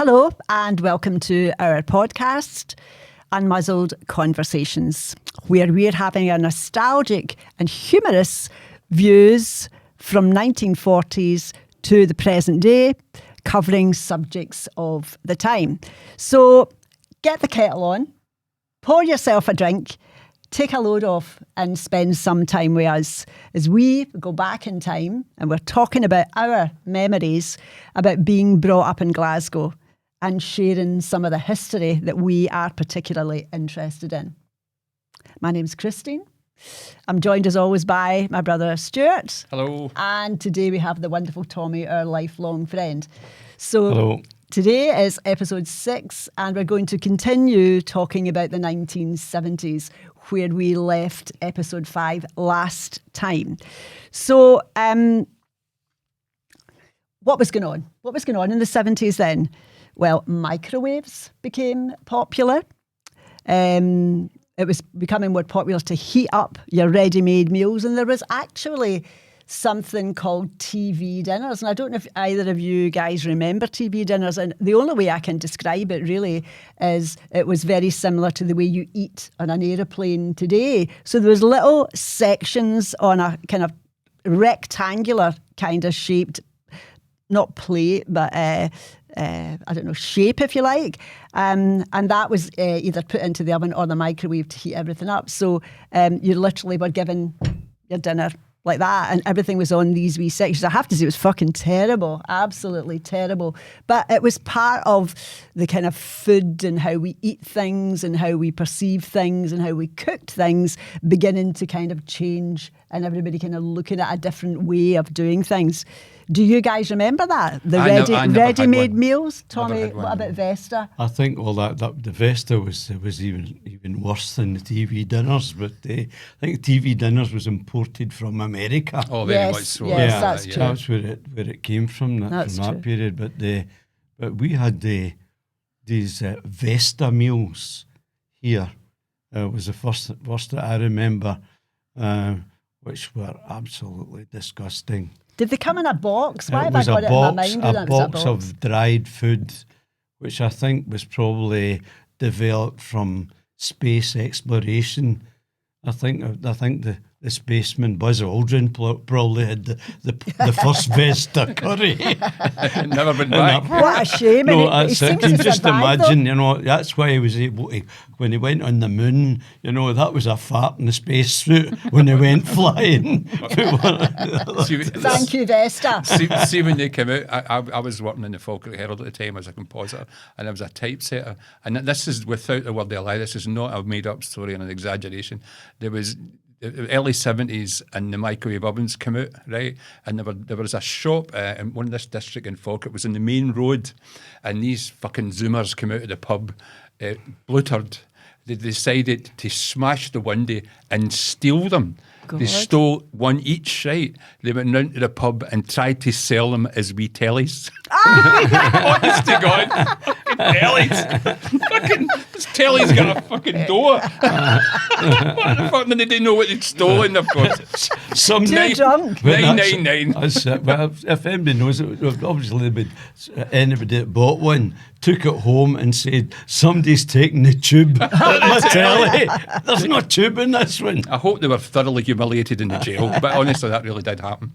Hello and welcome to our podcast, Unmuzzled Conversations, where we're having a nostalgic and humorous views from 1940s to the present day, covering subjects of the time. So get the kettle on, pour yourself a drink, take a load off and spend some time with us as we go back in time and we're talking about our memories about being brought up in Glasgow and sharing some of the history that we are particularly interested in. My name's Christine. I'm joined as always by my brother Stewart. Hello. And today we have the wonderful Tommy, our lifelong friend. So Hello. Today is episode 6 and we're going to continue talking about the 1970s where we left episode 5 last time. So what was going on? What was going on in the 70s then? Well, microwaves became popular. It was becoming more popular to heat up your ready-made meals, and there was actually something called TV dinners. And I don't know if either of you guys remember TV dinners, and the only way I can describe it really is it was very similar to the way you eat on an aeroplane today. So there was little sections on a kind of rectangular kind of shaped, not plate, but I don't know, shape, if you like. And that was either put into the oven or the microwave to heat everything up. So you literally were given your dinner like that, and everything was on these wee sections. I have to say, it was fucking terrible, absolutely terrible. But it was part of the kind of food and how we eat things and how we perceive things and how we cooked things beginning to kind of change, and everybody kind of looking at a different way of doing things. Do you guys remember that? The ready-made meals? Tommy, what about Vesta? I think the Vesta was even worse than the TV dinners, but I think TV dinners was imported from America. Oh, very much so. Yes, yeah, that's true. That's where it came from. That period. But we had these Vesta meals here. It was the first that I remember, which were absolutely disgusting. Did they come in a box? Why have I was got a it box, in my mind? a box of dried food, which I think was probably developed from space exploration. I think the spaceman Buzz Aldrin probably had the first Vesta curry. Never been back. What a shame. No, He that's it. seems Can you to just survive, imagine, that's why he was able to, when he went on the moon, that was a fart in the spacesuit when he went flying. Thank you, Vesta. See, when they came out, I was working in the Falkirk Herald at the time as a compositor, and I was a typesetter. And this is without the word of a lie. This is not a made-up story and an exaggeration. There was the early 70s and the microwave ovens came out, right? And there was a shop in one of this district in Falkirk. It was in the main road, and these fucking Zoomers came out of the pub, bluttered. They decided to smash the window and steal them. God. They stole one each, right? They went round to the pub and tried to sell them as wee tellies. Honest to God, fucking tellies. Fucking, this telly's got a fucking door. What the fuck? And they didn't know what they'd stolen, of course. Some Too drunk. 999. Well, if anybody knows it, obviously anybody that bought one took it home and said, somebody's taking the tube at my telly. There's no tube in this one. I hope they were thoroughly humiliated in the jail, but honestly, that really did happen.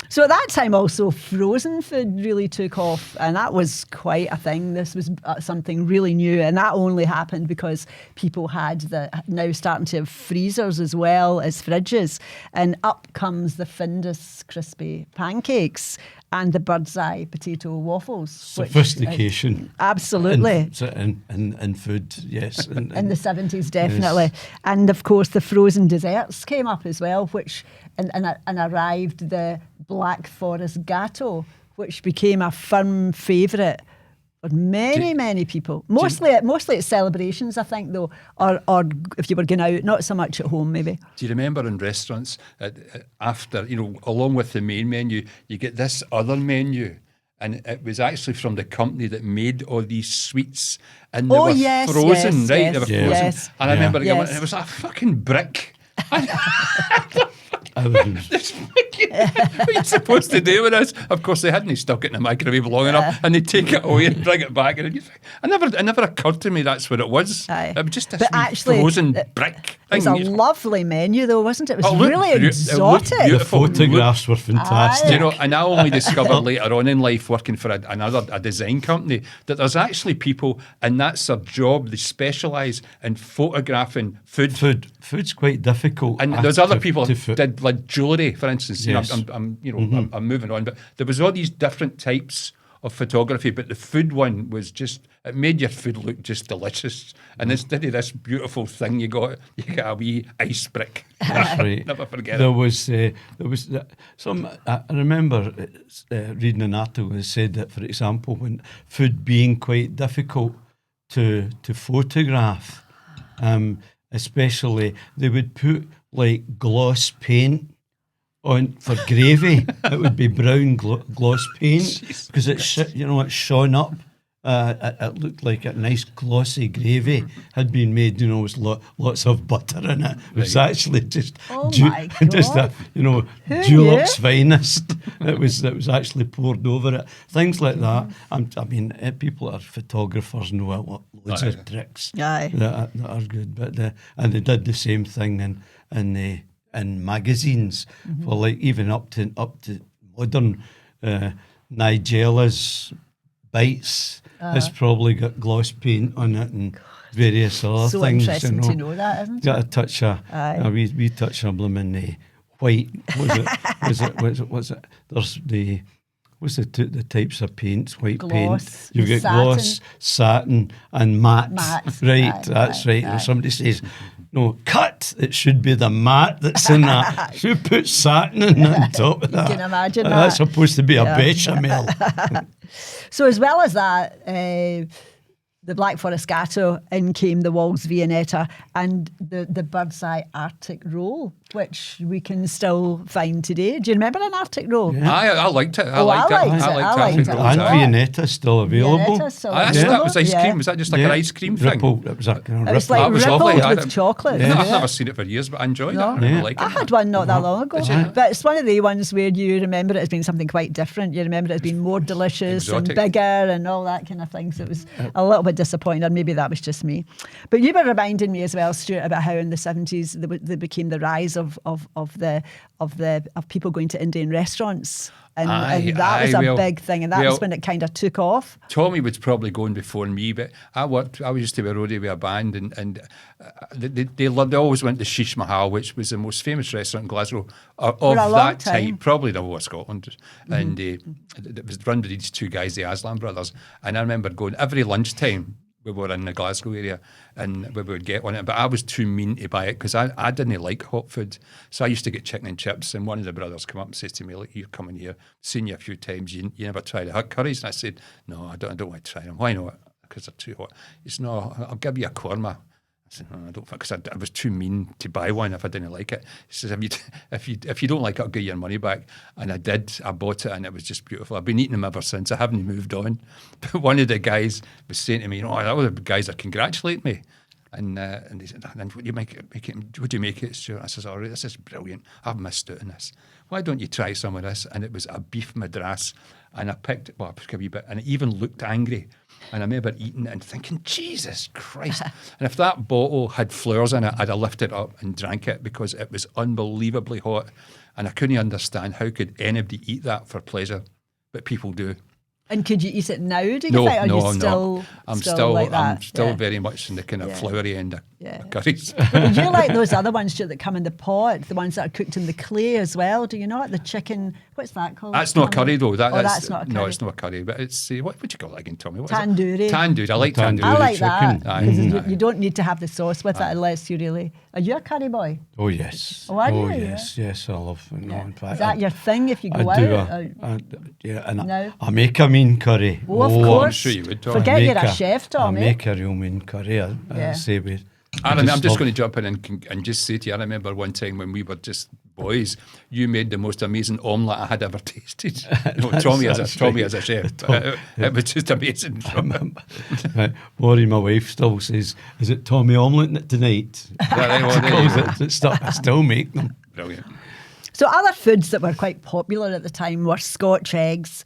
So at that time also frozen food really took off, and that was quite a thing. This was something really new, and that only happened because people had now starting to have freezers as well as fridges, and up comes the Findus crispy pancakes and the bird's eye potato waffles. Sophistication. Absolutely. In food, yes. In the 70s, definitely. Yes. And of course, the frozen desserts came up as well, which and arrived the Black Forest Gateau, which became a firm favourite for many people. Mostly at celebrations, I think, though, or if you were going out, not so much at home, maybe. Do you remember in restaurants, after, along with the main menu, you get this other menu? And it was actually from the company that made all these sweets. And they were frozen, right? Yes, they were frozen. Yes. And I remember going, and it was a fucking brick. This fucking What are you supposed to do with this? Of course, they hadn't stuck it in the microwave long enough, and they take it away and bring it back. And you think, it never occurred to me that's what it was. Aye. It was just this frozen brick. It was a lovely menu, though, wasn't it? It was really exotic. The photographs were fantastic. You know, and I only discovered later on in life, working for a design company, that there's actually people, and that's their job. They specialise in photographing food. Food's quite difficult. And there's other people did like jewellery, for instance. Yes. You know, I'm moving on, but there was all these different types of photography, but the food one was just, it made your food look just delicious. And instead of this beautiful thing, you got a wee ice brick. That's right. Never forget there it. Was some. I remember reading an article that said that, for example, when food being quite difficult to photograph, especially they would put like gloss paint on for gravy. It would be brown gloss paint because it shone up. It looked like a nice glossy gravy had been made, with lots of butter in it. It was actually just just a Dulux finest. It was actually poured over it. Things like that. I mean, people that are photographers know what loads of tricks that are good. But and they did the same thing in magazines for like even up to modern Nigella's Bites has probably got gloss paint on it and various other so things. Interesting to know that, isn't it? Got a touch of a wee touch of blooming white. Was it? There's the types of paints? White gloss, paint. You've got satin. Gloss, satin, and matte. Right, Aye, that's right. aye. If somebody says, no, cut, it should be the matte that's in that. Who put satin in on top of that? You can imagine that. That's supposed to be a bechamel. So as well as that, the Black Forest Gatto, in came the Walls Viennetta and the Bird's Eye Arctic Roll, which we can still find today. Do you remember an Arctic Roll? Yeah. I liked it. I liked it. And Viennetta still available. Viennetta's still That available. was ice cream. Was that just like an ice cream thing? Ripple. It was a kind of It was ripple. like That was rippled lovely. with chocolate. I've never seen it for years, but I enjoyed it. I really liked it. I had one not that long ago. But it's one of the ones where you remember it as being something quite different. You remember it as being more delicious Exotic. and bigger and all that kind of thing. So it was a little bit disappointing. Maybe that was just me. But you were reminding me as well, Stuart, about how in the 70s there became the rise of people going to Indian restaurants. And that was a big thing, and that was when it kind of took off. Tommy was probably going before me, but I used to be a roadie with a band, and they always went to Shish Mahal, which was the most famous restaurant in Glasgow of that time, probably the whole of Scotland. And it was run by these two guys, the Aslan brothers. And I remember going every lunchtime. We were in the Glasgow area and we would get one. But I was too mean to buy it because I didn't like hot food. So I used to get chicken and chips, and one of the brothers come up and says to me, look, you're coming here, seen you a few times, you never tried the hot curries. And I said, no, I don't want to try them. Why not? Because they're too hot. He said, no, I'll give you a korma. I said, no, I don't, because I was too mean to buy one if I didn't like it. He says, if you don't like it, I'll give you your money back. And I did. I bought it, and it was just beautiful. I've been eating them ever since. I haven't moved on. But one of the guys was saying to me, that was the guys that congratulate me. And he said, and would you make it, Stuart? I says, all right, this is brilliant. I've missed doing this. Why don't you try some of this? And it was a beef madras. And I picked it, I took a wee bit, and it even looked angry. And I remember eating it and thinking, Jesus Christ. And if that bottle had flowers in it, I'd have lifted it up and drank it because it was unbelievably hot. And I couldn't understand how could anybody eat that for pleasure, but people do. And could you eat it now, do you think? I'm still very much in the kind of floury end of curries. But you like those other ones, Stuart, that come in the pot, the ones that are cooked in the clay as well, do you not? The chicken, what's that called? That's not curry though. That's not a curry. No, it's not a curry, but it's, what would you call it again, Tommy? What Tandoori. Tandoori. I like tandoori. I like that. chicken. Because you don't need to have the sauce with it unless you really... Are you a curry boy? Oh, yes. Oh, are you? Yes, I love it. No, in fact, Is that your thing if you go I make a mean curry. Oh, of course. I'm sure you would, Tommy. Forget you're a chef, Tommy. I make a real mean curry. I say with... I'm just going to jump in and just say to you, I remember one time when we were just boys, you made the most amazing omelette I had ever tasted. Tommy as a chef. It was just amazing. Maureen, my wife, still says, is it Tommy omelette tonight? I still make them. Brilliant. So other foods that were quite popular at the time were Scotch eggs,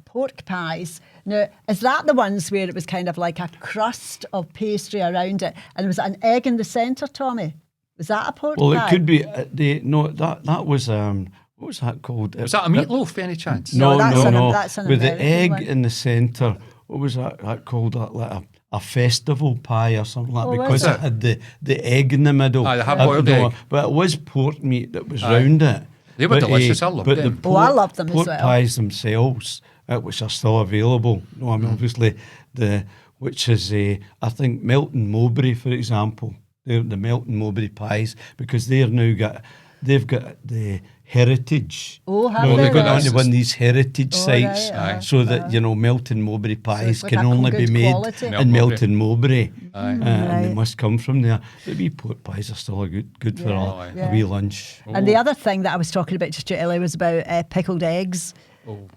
pork pies. Now, is that the ones where it was kind of like a crust of pastry around it, and there was an egg in the centre, Tommy? Was that a pork pie? Well, it could be. That was what was that called? Was that a meatloaf, by any chance? No. That's an With the American egg one. in the centre. What was that called? Like a festival pie or something like that, because was it had the egg in the middle. Aye, the hard-boiled egg. But it was pork meat that was round it. They were But, delicious. I loved but them. The I loved them as pork well. pies themselves, which are still available. No, I mean, obviously which is I think Melton Mowbray, for example. They're the Melton Mowbray pies, because they've got the heritage. Oh, have No, they? they've got Right. onto one of these heritage sites, right, so that Melton Mowbray pies like can a only good be made quality. in Melton Mowbray, and they Right. must come from there. The wee pork pies are still good for a wee lunch. And the other thing that I was talking about just earlier was about pickled eggs.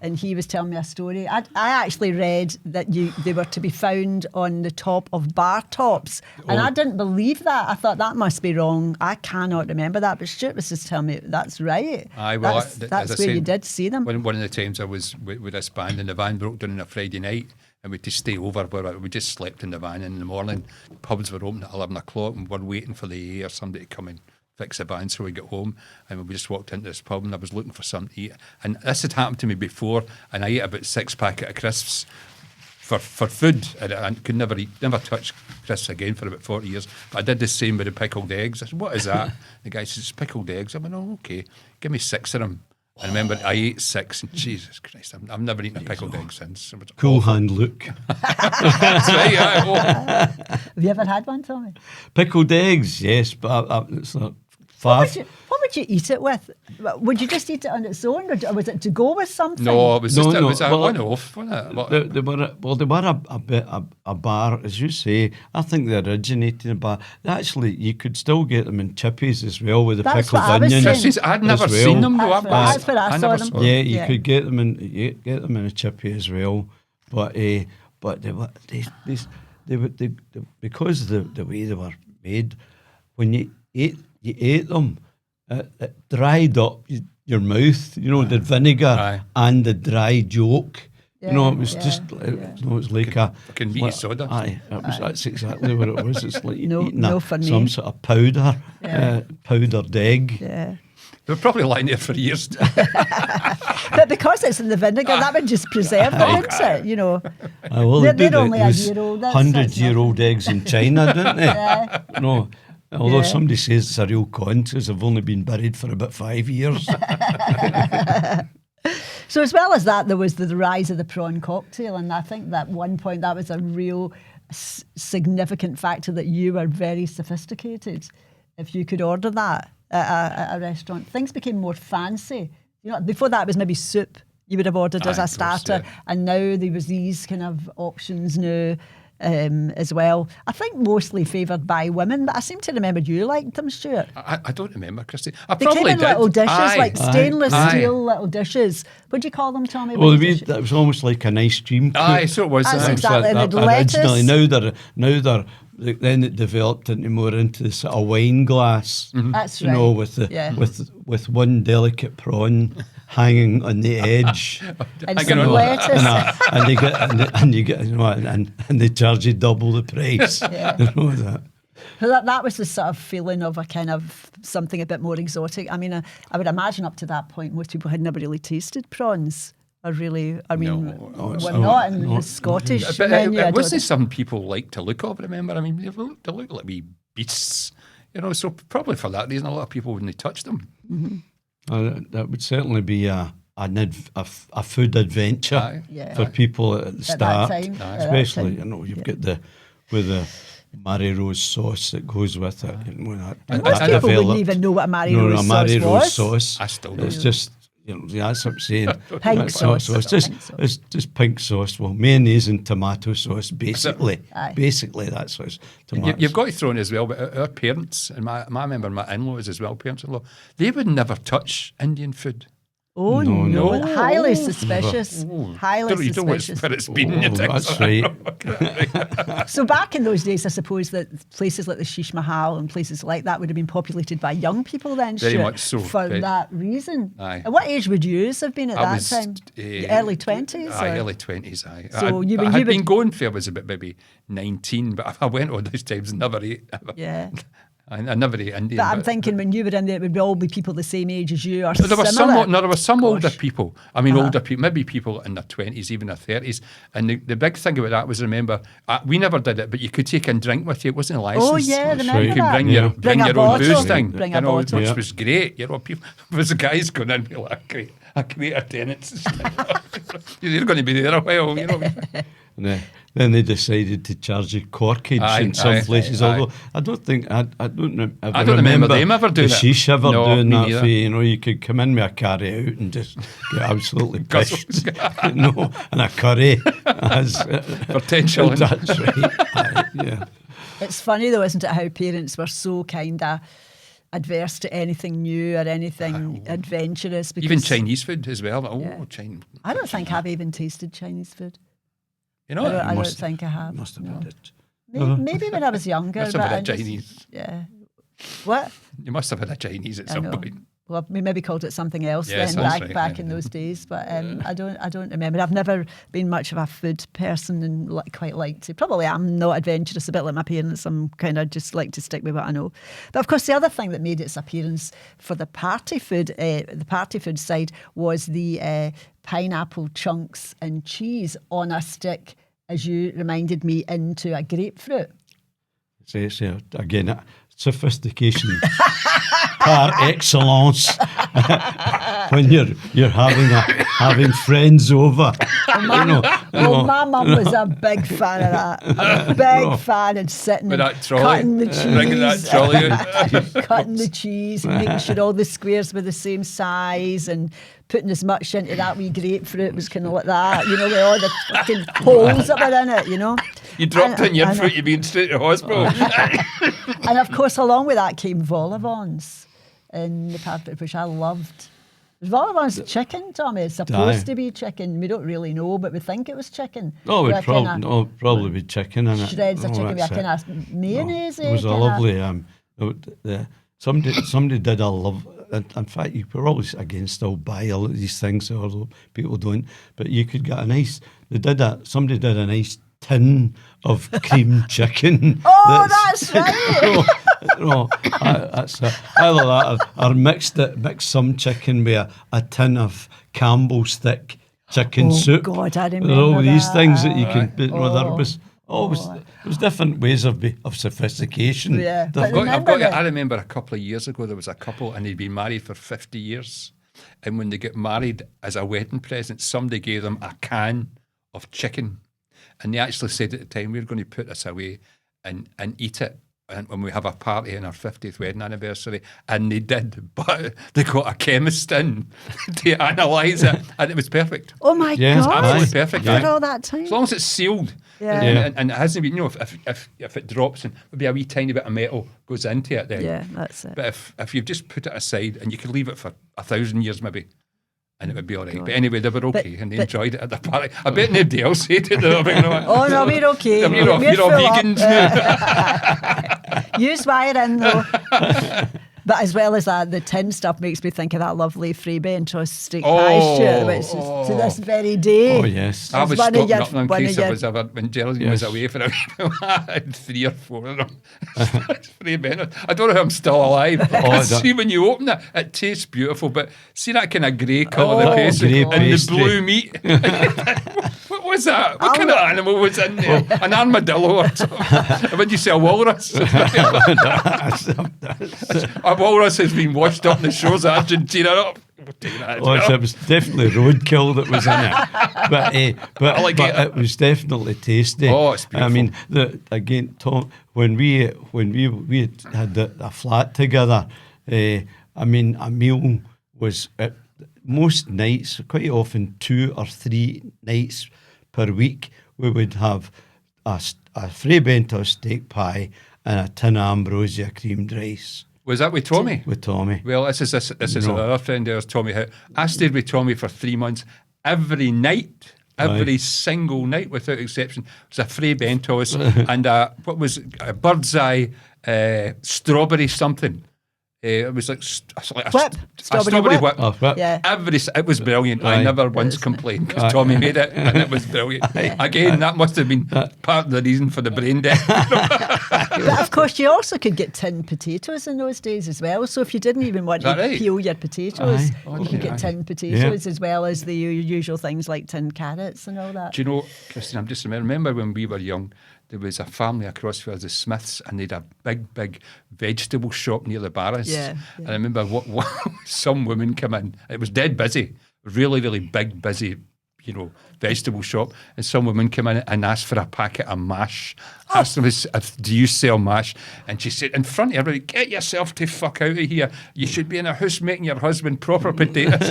And he was telling me a story. I actually read that they were to be found on the top of bar tops. And I didn't believe that. I thought that must be wrong. I cannot remember that. But Stewart was just telling me that's right. Aye, well, that's as I where you said, did see them. One of the times I was with this band, and the van broke down on a Friday night, and we had to stay over. Where we just slept in the van. And in the morning, pubs were open at 11 o'clock, and we're waiting for the AA or somebody to come in, fix the band. So we got home, and we just walked into this pub, and I was looking for something to eat. And this had happened to me before, and I ate about 6 packets of crisps for food, and I could never touch crisps again for about 40 years. But I did the same with the pickled eggs. I said, "What is that?" The guy says, "It's pickled eggs." I went, "Oh, okay, give me 6 of them." I remember I ate 6, and Jesus Christ, I've never eaten a pickled egg since. It was Cool awful. hand look. That's right, aye. Have you ever had one, Tommy? Pickled eggs, yes, but it's not What far. would you eat it with? Would you just eat it on its own, or was it to go with something? No, it was just No, it no, was a well, one-off, wasn't it? What- They were a bit a bar, as you say. I think they originated in a bar. Actually, you could still get them in chippies as well, with the That's pickled what I was onions. saying. Since I'd never as well. seen them, though. That's where I saw never them. Yeah, you Yeah. could get them in a chippy as well, but they were because of the way they were made. When you ate them, it dried up your mouth. The vinegar Aye. and the dry yolk. It was Yeah, just it was like a fucking meaty soda. Aye, that's exactly what it was. It's like eating no for me. some sort of powder, powdered egg. Yeah. They were probably lying there for years. But because it's in the vinegar, that would just preserve them, wouldn't it? Well, They're they do only a those year old, that's 100-year-old eggs in China, don't they? Yeah. No, although Yeah. somebody says it's a real con because they've only been buried for about 5 years. So as well as that, there was the rise of the prawn cocktail, and I think that one point that was a real significant factor that you were very sophisticated. If you could order that at a restaurant, things became more fancy. Before that it was maybe soup you would have ordered as Aye, a of course, starter, yeah. and now there was these kind of options now. As well, I think mostly favoured by women, but I seem to remember you liked them, Stewart. I don't remember, Christy. I They probably came in did. little dishes, Aye. like stainless Aye. steel little dishes. What do you call them, Tommy? Well, What dishes? that was almost like an ice cream coop. Aye, so it was. That's aye. exactly. And the Originally, lettuce. now they're then it developed into more into the sort of wine glass. That's You know, right. with the Yeah. with one delicate prawn hanging on the edge. And Hanging some on. lettuce. and you get and they charge you double the price. Yeah. You know that. So that was the sort of feeling of a kind of something a bit more exotic. I mean, I would imagine up to that point, most people had never really tasted prawns. Or really, I mean, No, we're not in the Scottish But menu. I it don't wasn't some people like to look of, remember? I mean, they look like wee beasts, so probably for that reason, a lot of people wouldn't touch them. That would certainly be a food adventure Aye. Yeah. for people at the that start, time, at that especially time. you've got with the Mary Rose sauce that goes with it. And Most I people wouldn't developed. even know what a Mary No, Rose a Mary sauce Rose was. sauce. I still It's don't. just that's what I'm saying. Pink That's not sauce. It's just Pink sauce. it's just pink sauce. Well, mayonnaise and tomato sauce, basically. Aye. Basically, that's what it's tomatoes. You've got to throw in as well, but our parents, and I remember my in-laws as well, parents-in-law, they would never touch Indian food. Oh, No. highly suspicious. Highly You don't want suspicious. spirits being in your That's right. So back in those days, I suppose that places like the Sheesh Mahal and places like that would have been populated by young people then, Very Stuart, much so. for that reason. Aye. At what age would you have been at I that was, time? Early 20s? Aye, or- early 20s, aye. So I had been going for, I was about maybe 19, but I went all those times, never ate. Yeah. I never ate Indian. But I'm thinking when you were in there, it would all be people the same age as you or There were similar. some older Gosh. people. I mean, older people, maybe people in their 20s, even their 30s. And the big thing about that was, remember, we never did it, but you could take a drink with you. It wasn't a license. Oh, yeah, That's remember right. You could that? bring Yeah. your, Bring a your own bottle. booze thing, Bring a you know, bottle. which Yeah. was great. You know, people, there was guys going in, be like, a crate of tenants. You're going to be there a while, you know. And then they decided to charge you corkage Aye, in some aye, places. aye. Although I don't think I don't remember them ever doing the it. sheesh ever No, doing me that neither. for you. You know, you could come in with a carry out and just get absolutely Guzzles. pissed. No, and a curry. For 10 shillings. That's right. Aye, yeah. It's funny though, isn't it, how parents were so kind of adverse to anything new or anything adventurous. Because Even Chinese food as well. Oh, Yeah. Chinese. I don't think I've even tasted Chinese food. You know, I don't must- think I have. Must have no. been it. Maybe when I was younger. must have but had I a just- Chinese. Yeah. What? You must have had a Chinese at I some know. point. Well, we maybe called it something else Yes, then that's back, right, back yeah. in those days. But I don't remember. I've never been much of a food person and quite like to. Probably I'm not adventurous, a bit like my parents. I'm kind of just like to stick with what I know. But of course, the other thing that made its appearance for the party food side was the pineapple chunks and cheese on a stick, as you reminded me, into a grapefruit. So again, sophistication par excellence. When you're having friends over, My mum was a big fan of that. A big fan of sitting With and that trolley. cutting the cheese. Bringing that trolley out. Cutting the cheese and making sure all the squares were the same size and putting as much into that wee grapefruit was kind of like that, you know, with all the fucking holes that were in it, you know. You dropped in your And- fruit, you'd been straight to hospital. And of course, along with that came vol au vents in the carpet, which I loved. Vol au vents chicken, Tommy. It's supposed Aye. to be chicken. We don't really know, but we think it was chicken. Oh, With it a kinda probably be chicken in it. shreds of Oh, chicken with a that's kind it. of mayonnaise. It was a lovely. Somebody did a love. In fact, you probably again still buy all of these things, although people don't. But you could get a nice. Somebody did a nice tin of cream chicken. Oh, that's right. That's either that or mix some chicken with a tin of Campbell's thick chicken soup. God, I There are remember all these that. things that you can. There Oh. was always there was different ways of sophistication. Yeah, There- but remember that- I remember a couple of years ago, there was a couple and they'd been married for 50 years. And when they get married as a wedding present, somebody gave them a can of chicken. And they actually said at the time, we're going to put this away and eat it and when we have a party on our 50th wedding anniversary. And they did, but they got a chemist in to analyse it, and it was perfect. Oh my Yes, God. absolutely perfect. After all that time. As long as it's sealed. Yeah. And it hasn't been, if it drops and maybe a wee tiny bit of metal goes into it then. Yeah, that's it. But if you've just put it aside and you could leave it for 1,000 years maybe, and it would be all right. But anyway, they were okay and they enjoyed it at the party. I bet nobody else hated it. Oh no, we're okay. You're all We're full up. vegans. Use wire in though. But as well as that, the tin stuff makes me think of that lovely free bench or steak pie, Stuart, which is to this very day. Oh yes. I was one of stocking your- up in one of case I your- was ever, when Geraldine was away for a while, I had 3 or 4 of them. Free Bennett. I don't know if I'm still alive. I See, when you open it, it tastes beautiful, but see that kind of grey colour, the Oh, pastry, grey and the pastry. blue meat. What was that? What kind of animal was in there? An armadillo or something? Would you say a walrus? A walrus has been washed up in the shores of Argentina. We'll take that as Oh, well. it was definitely roadkill that was in it, but Alligator. it was definitely tasty. Oh, it's I mean, Tom, when we had a flat together, I mean, a meal was most nights, quite often 2 or 3 nights per week, we would have a Fray Bento steak pie and a tin of ambrosia creamed rice. Was that with Tommy? With Tommy. Well, this is another friend of ours, Tommy Howe. I stayed with Tommy for 3 months. Every night, every single night without exception, was a free Bentos and what was a bird's eye strawberry something. It was like a strawberry whip. Oh, whip. Yeah. It was brilliant. I never once complained because Tommy made it and it was brilliant. Again, that must have been part of the reason for the brain death. But of course, you also could get tinned potatoes in those days as well. So if you didn't even want to right? peel your potatoes, Aye. you could get tinned potatoes as well as the usual things like tinned carrots and all that. Do you know, Christine, I'm just remember when we were young, there was a family across where the Smiths, and they'd a big vegetable shop near the barras. Yeah. And I remember what some women come in. It was dead busy, really big, busy, vegetable shop. And some women come in and asked for a packet of mash. Asked them, do you sell mash? And she said, in front of everybody, get yourself to fuck out of here. You should be in a house making your husband proper potatoes.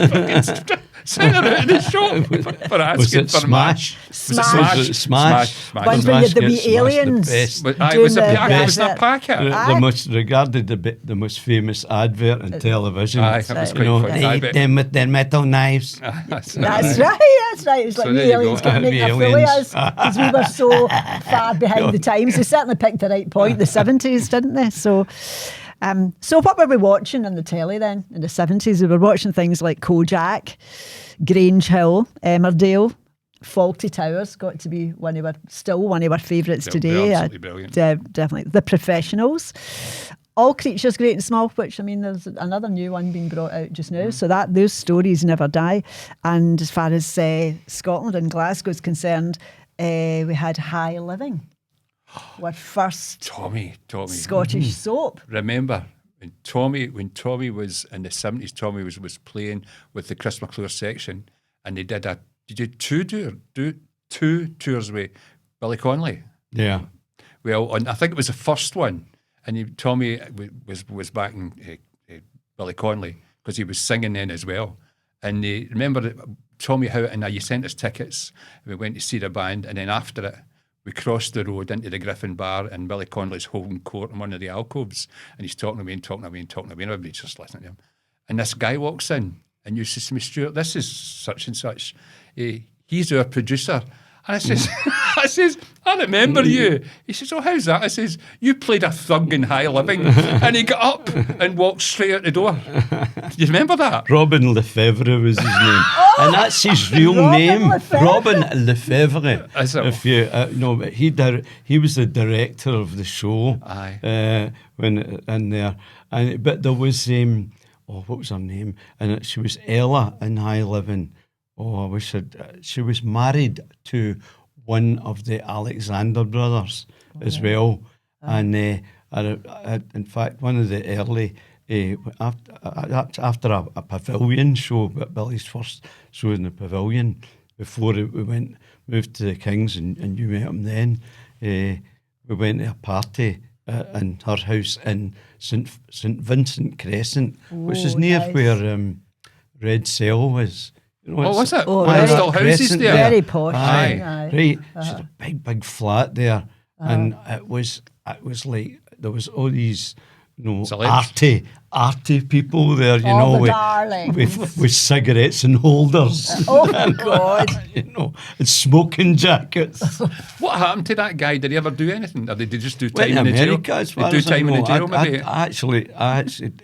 Send her out of the shop for asking for mash. Smash. One where you had the wee aliens. It was a packet. The most regarded, the most famous advert on television. Aye, that was quite funny. They eat them with their metal knives. That's right. It was like So the there you aliens go. could make a fool of us because we were so far behind the times. They certainly picked the right point, the 70s, didn't they? So what were we watching on the telly then in the 70s? We were watching things like Kojak, Grange Hill, Emmerdale, Fawlty Towers, got to be one of our favourites today. They're absolutely brilliant. Definitely. The Professionals. All Creatures Great and Small, which, I mean, there's another new one being brought out just now. So those stories never die. And as far as Scotland and Glasgow is concerned, we had High Living. Our first Tommy. Scottish soap. Remember when Tommy was in the 70s, Tommy was playing with the Chris McClure section, and they did two tours with Billy Connolly. Yeah. Well, I think it was the first one, and Tommy was backing Billy Connolly because he was singing then as well. And remember that Tommy Howe and I, you sent us tickets. We went to see the band, and then after it, we crossed the road into the Griffin Bar, and Billy Connolly's holding court in one of the alcoves, and he's talking to me and everybody's just listening to him. And this guy walks in, and you says to me, Stewart, this is such and such. He's our producer. And I says, I remember you. He says, oh, how's that? I says, you played a thug in High Living. And he got up and walked straight out the door. Do you remember that? Robin Lefebvre was his name. And that's his real name. Robin Lefebvre. If you no, but he was the director of the show. Aye. When in there. But there was what was her name? And she was Ella in High Living. Oh, I wish she was married to one of the Alexander brothers as well. And in fact, one of the early, after a pavilion show, but Billy's first show in the pavilion, before we moved to the Kings, and you met him then, we went to a party in her house in St Vincent Crescent, which is near where Red Cell was. Was it? Right. Still houses there. Very posh. Aye. Right. It's a big flat there. And it was like there was all these, arty people there, with cigarettes and holders. Oh my God. And smoking jackets. What happened to that guy? Did he ever do anything? Or did he just do time in in the jail? America, as far Did he as do time in the jail, I maybe? actually,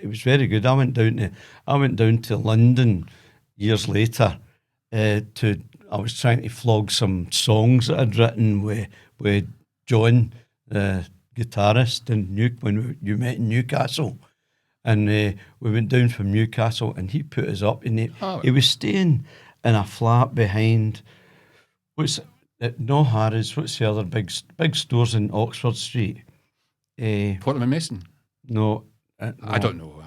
it was very good. I went down to London years later. I was trying to flog some songs that I'd written with John, the guitarist, when you met in Newcastle. And we went down from Newcastle, and he put us up. And he was staying in a flat behind, no Harrods, what's the other big stores in Oxford Street? Portman Mason? No. I don't know.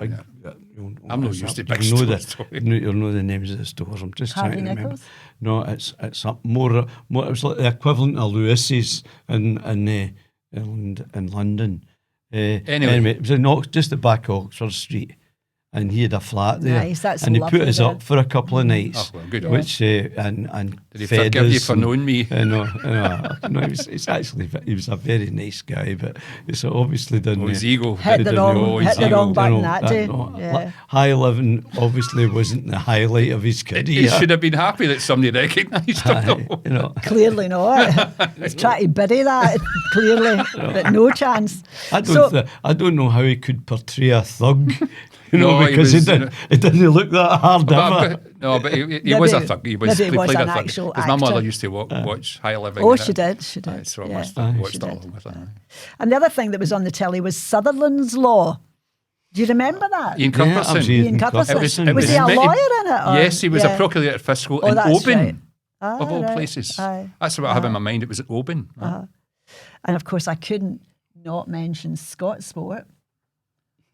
I'm not used to big stores. stores. You'll know the names of the stores. I'm just Harvey trying to remember. Nichols? No, it's more. It was like the equivalent of Lewis's in London. Anyway, it was just the back of Oxford Street, and he had a flat there. Nice, that's and he lovely put us there. up for a couple of nights. Oh, well, good. Which and Did he fed forgive you us for and- knowing me? No, he's actually he was a very nice guy, but it's obviously didn't. Oh, his ego. Hit the didn't wrong- know hit his the ego, wrong you button know, that day. no, Yeah. High living obviously wasn't the highlight of his career. He should have been happy that somebody recognised him. You know. Clearly not. He's trying to bury that, clearly, but no chance. I don't know how he could portray a thug, you know, No, he because was, it didn't look that hard ever. But he was a thug. He maybe he was played an a thug. actual Because my mother actor. used to watch High Living. Oh, and she it. did. She did. Aye, so I yeah. must have watched she it did. along with her. And the other thing that was on the telly was Sutherland's Law. Do you remember that? Ian Yeah, Cuthbertson. I was Ian Cuthbertson. Was he a meant- lawyer in it? Or? Yes, he was Yeah. a procurator fiscal Oh, in that's Oban, right. Ah, of all right. places. Aye. That's what I have in my mind. It was at Oban. And of course, I couldn't not mention Scott Sport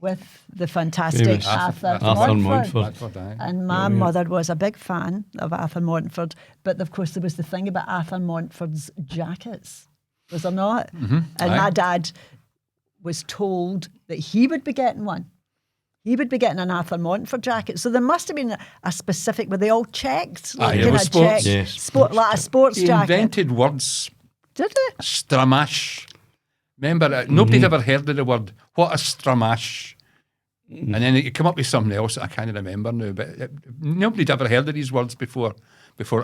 with the fantastic Famous. Arthur Arthur Montford. Montford. And my mother was a big fan of Arthur Montford. But of course, there was the thing about Arthur Montford's jackets, was there not? And Aye. my dad was told that he would be getting one. He would be getting an Arthur Montford jacket. So there must have been a specific, were they all checked? Aye, it kind was of sports. Yes. like a sports He jacket. invented words. Did they? Stramash. Remember, nobody'd ever heard of the word. What a stramash. And then it come up with something else that I can't remember now. But nobody'd ever heard of these words before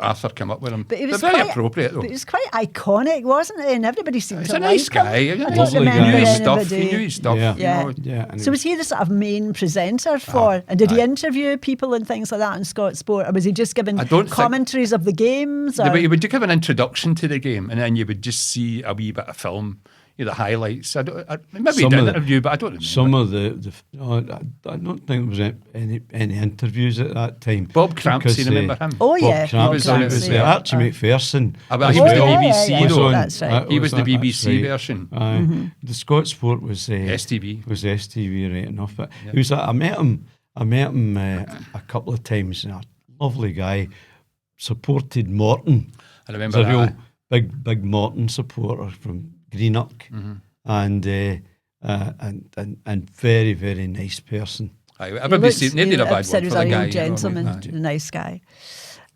Arthur came up with them. But it was They're very quite, appropriate, though. But it was quite iconic, wasn't it? And everybody seemed He's to a nice like guy. him. I don't Lovely remember guy. He knew his stuff. anybody. He knew his stuff. Yeah. Yeah. You know. Yeah, and So was he the sort of main presenter for? And did he interview people and things like that on Scott Sport, or was he just giving I don't think- commentaries of the games? Or? Yeah, but he would give an introduction to the game, and then you would just see a wee bit of film, the highlights. Maybe he Some did of an the- interview, but I don't remember. Some of I don't think there was any interviews at that time. Bob Crampsey, because, remember him? Oh Bob yeah, Crampsey was on it. was Crampsey, there. yeah. Archie McPherson. But he was the yeah, BBC, yeah, though. That's right. He was the BBC that's right. version. Aye. The Scott Sport was STV. Was STV right enough. But he was. I met him a couple of times. And a lovely guy. Supported Morton. I remember He's a that. real big Morton supporter from Greenock, and very very nice person. Aye, everybody said they did a bad said one he for was the a guy. real gentleman, a nice guy.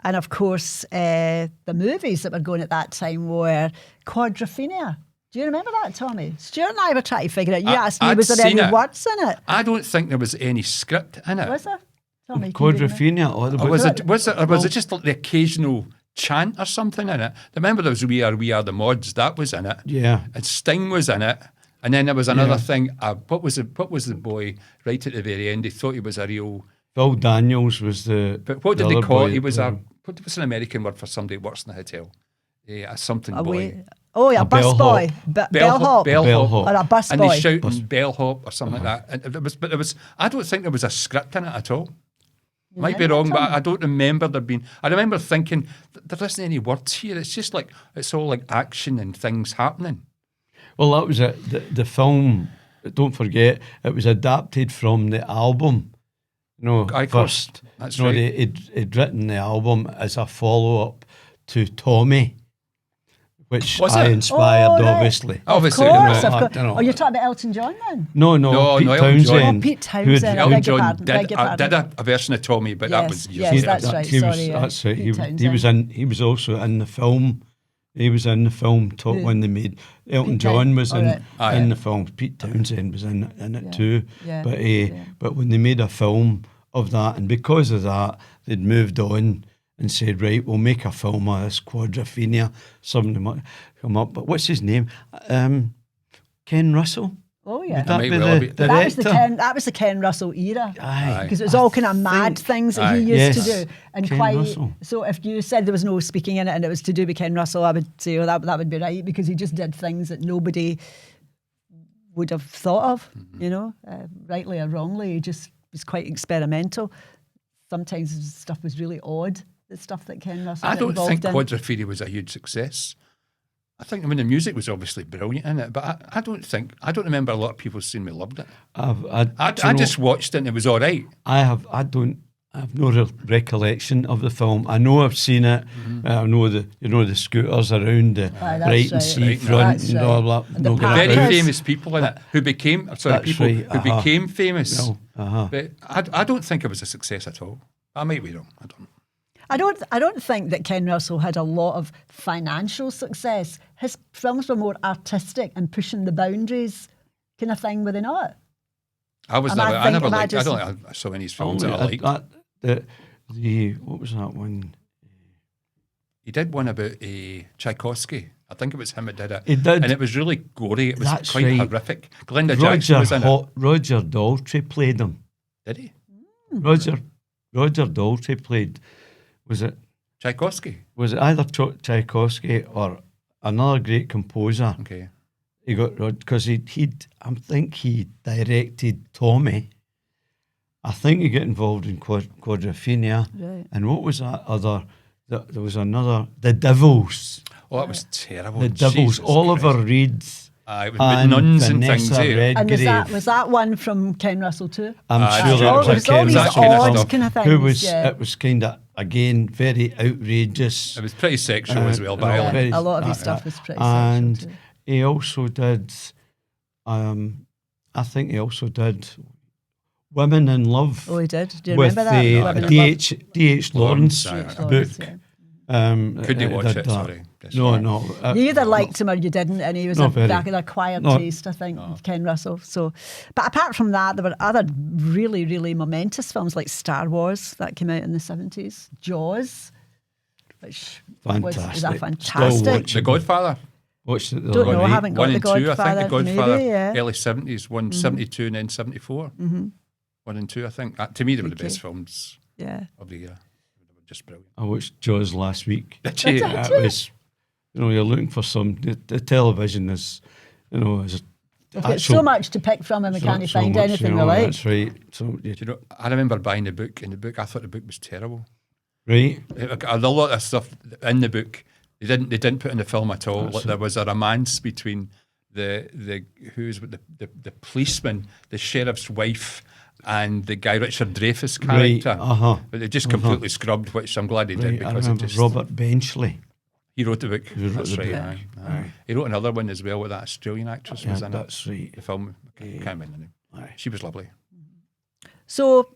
And of course, the movies that were going at that time were Quadrophenia. Do you remember that, Tommy? Stuart and I were trying to figure out. You asked me, I'd was there seen any it. words in it? I don't think there was any script in it. Was there? Tommy, can you remember? Quadrophenia. Or was it just like the occasional chant or something in it? Remember there was We Are the Mods, that was in it. Yeah. And Sting was in it. And then there was another thing. What was the boy right at the very end? He thought he was a real. Phil Daniels was the. But what the did they other call boy it? He was that- what was an American word for somebody who works in a hotel? Yeah, something boy. Away. Oh, yeah, A bus bellhop. boy. Bellhop. Bellhop. Or a bus And boy. he's shouting bellhop or something like that. And there was. I don't think there was a script in it at all. Might be wrong, but I don't remember there being. I remember thinking there isn't any words here. It's just like it's all like action and things happening. Well, that was it. The film. Don't forget, it was adapted from the album. No, Aye, of course. first. That's no, right. He'd written the album as a follow-up to Tommy, which Was I it? inspired, Oh, right. obviously. Obviously, Of course, you of know, course. I don't know. Oh, you're talking about Elton John then? No, No, Pete no, Elton John. Townsend. Oh, Pete who had- Townsend. I Elton beg your John pardon, beg your did pardon. a version of Tommy, but that was years yes, later. that's right. He was, Sorry, yeah. that's right. Pete He was Townsend. He was also in the film. He was in the film when they made Elton Pete John was Town- in, alright. Aye. in the film. Pete Townsend was in it too. Yeah. But when they made a film of that, and because of that, they'd moved on and said, right, we'll make a film of this Quadrophenia. Something might come up. But what's his name? Ken Russell. Oh, yeah. Would that Might be well the be. director? That was the Ken Russell era. Aye. Because it was all kind of mad things that he Aye. used to Yes. do. And Ken quite. Russell. So if you said there was no speaking in it and it was to do with Ken Russell, I would say, oh, that would be right, because he just did things that nobody would have thought of, rightly or wrongly. He just was quite experimental. Sometimes his stuff was really odd, the stuff that Ken Russell I got don't involved think in. Quadrophenia was a huge success. I think the music was obviously brilliant in it, but I don't remember a lot of people saying we loved it. I I just watched it and it was all right. I don't I've no recollection of the film. I know I've seen it. I know the scooters around the Brighton right. seafront That's and right. all that. And the Very Packers. famous people in it who became became famous. But I don't think it was a success at all. I might be wrong. I don't know. I don't think that Ken Russell had a lot of financial success. His films were more artistic and pushing the boundaries kind of thing, were they not? I don't think I saw any films that I liked. What was that one? He did one about Tchaikovsky. I think it was him that did it. He did. And it was really gory. It was That's quite right. horrific. Glenda Jackson was in it. Roger Daltrey played him. Did he? Roger Daltrey played. Was it Tchaikovsky? Was it either Tchaikovsky or another great composer? Okay. He got because I think he directed Tommy. I think he got involved in Quadrophenia. Right. And what was that other? There was another, The Devils. Oh, that was terrible. The Devils. Jesus Oliver Christ. Reed. It was nuns and things. Vanessa And Redgrave. was that one from Ken Russell too? I'm sure sure that it was was a all Ken these Russell odd stuff. kind of things. Who was yeah. it was kind of again very outrageous. It was pretty sexual as well, by Yeah, very- a lot of his stuff was pretty and sexual too. he also did I think he also did Women in Love Oh, he did. Do you with remember that? the Women in Love? D.H. Lawrence Lawrence, book. yeah. Couldn't watch did it, that. sorry. No. You either liked him or you didn't, and he was Not very. back in acquired No. taste, I think, Ken Russell. So, but apart from that, there were other really, really momentous films like Star Wars that came out in the 70s, Jaws, which was a Fantastic. Still fantastic. watching. The Godfather. Watched it the Don't other know, I night. haven't got 1 The and 2, I think. Godfather. The Godfather, Maybe, yeah. early 70s, 72 and then 74. 1 and 2, I think. To me, they were the best films Yeah. of the year. They were just brilliant. I watched Jaws last week. Did you? It was, you're looking for some. The television is, is We've got so much to pick from and we can't find anything we like. That's right. So, Do you know, I remember buying the book, and I thought the book was terrible. right. A lot of stuff in the book they didn't put in the film at all. Like, there was a romance between the policeman, the sheriff's wife, and the guy Richard Dreyfuss character. Right. But they just completely scrubbed, which I'm glad they did, Right. I because it remember just Robert Benchley. he wrote the book. wrote That's the right. book. Aye. He wrote another one as well with that Australian actress was in That's it. right. The film, I can't remember the name. Aye. She was lovely. So,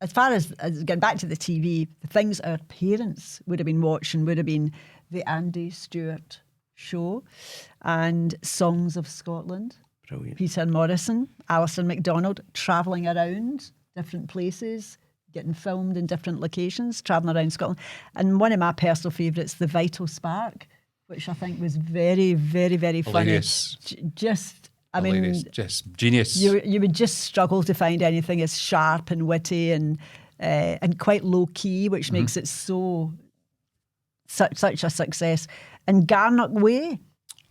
as far as getting back to the TV, the things our parents would have been watching would have been the Andy Stewart show and Songs of Scotland. Brilliant. Peter Morrison, Alison MacDonald, travelling around different places, getting filmed in different locations, travelling around Scotland. And one of my personal favourites, The Vital Spark, which I think was very, very, very funny. Hilarious. I Hilarious. mean, Just genius. you would just struggle to find anything as sharp and witty and quite low key, which makes it such a success. And Garnock Way.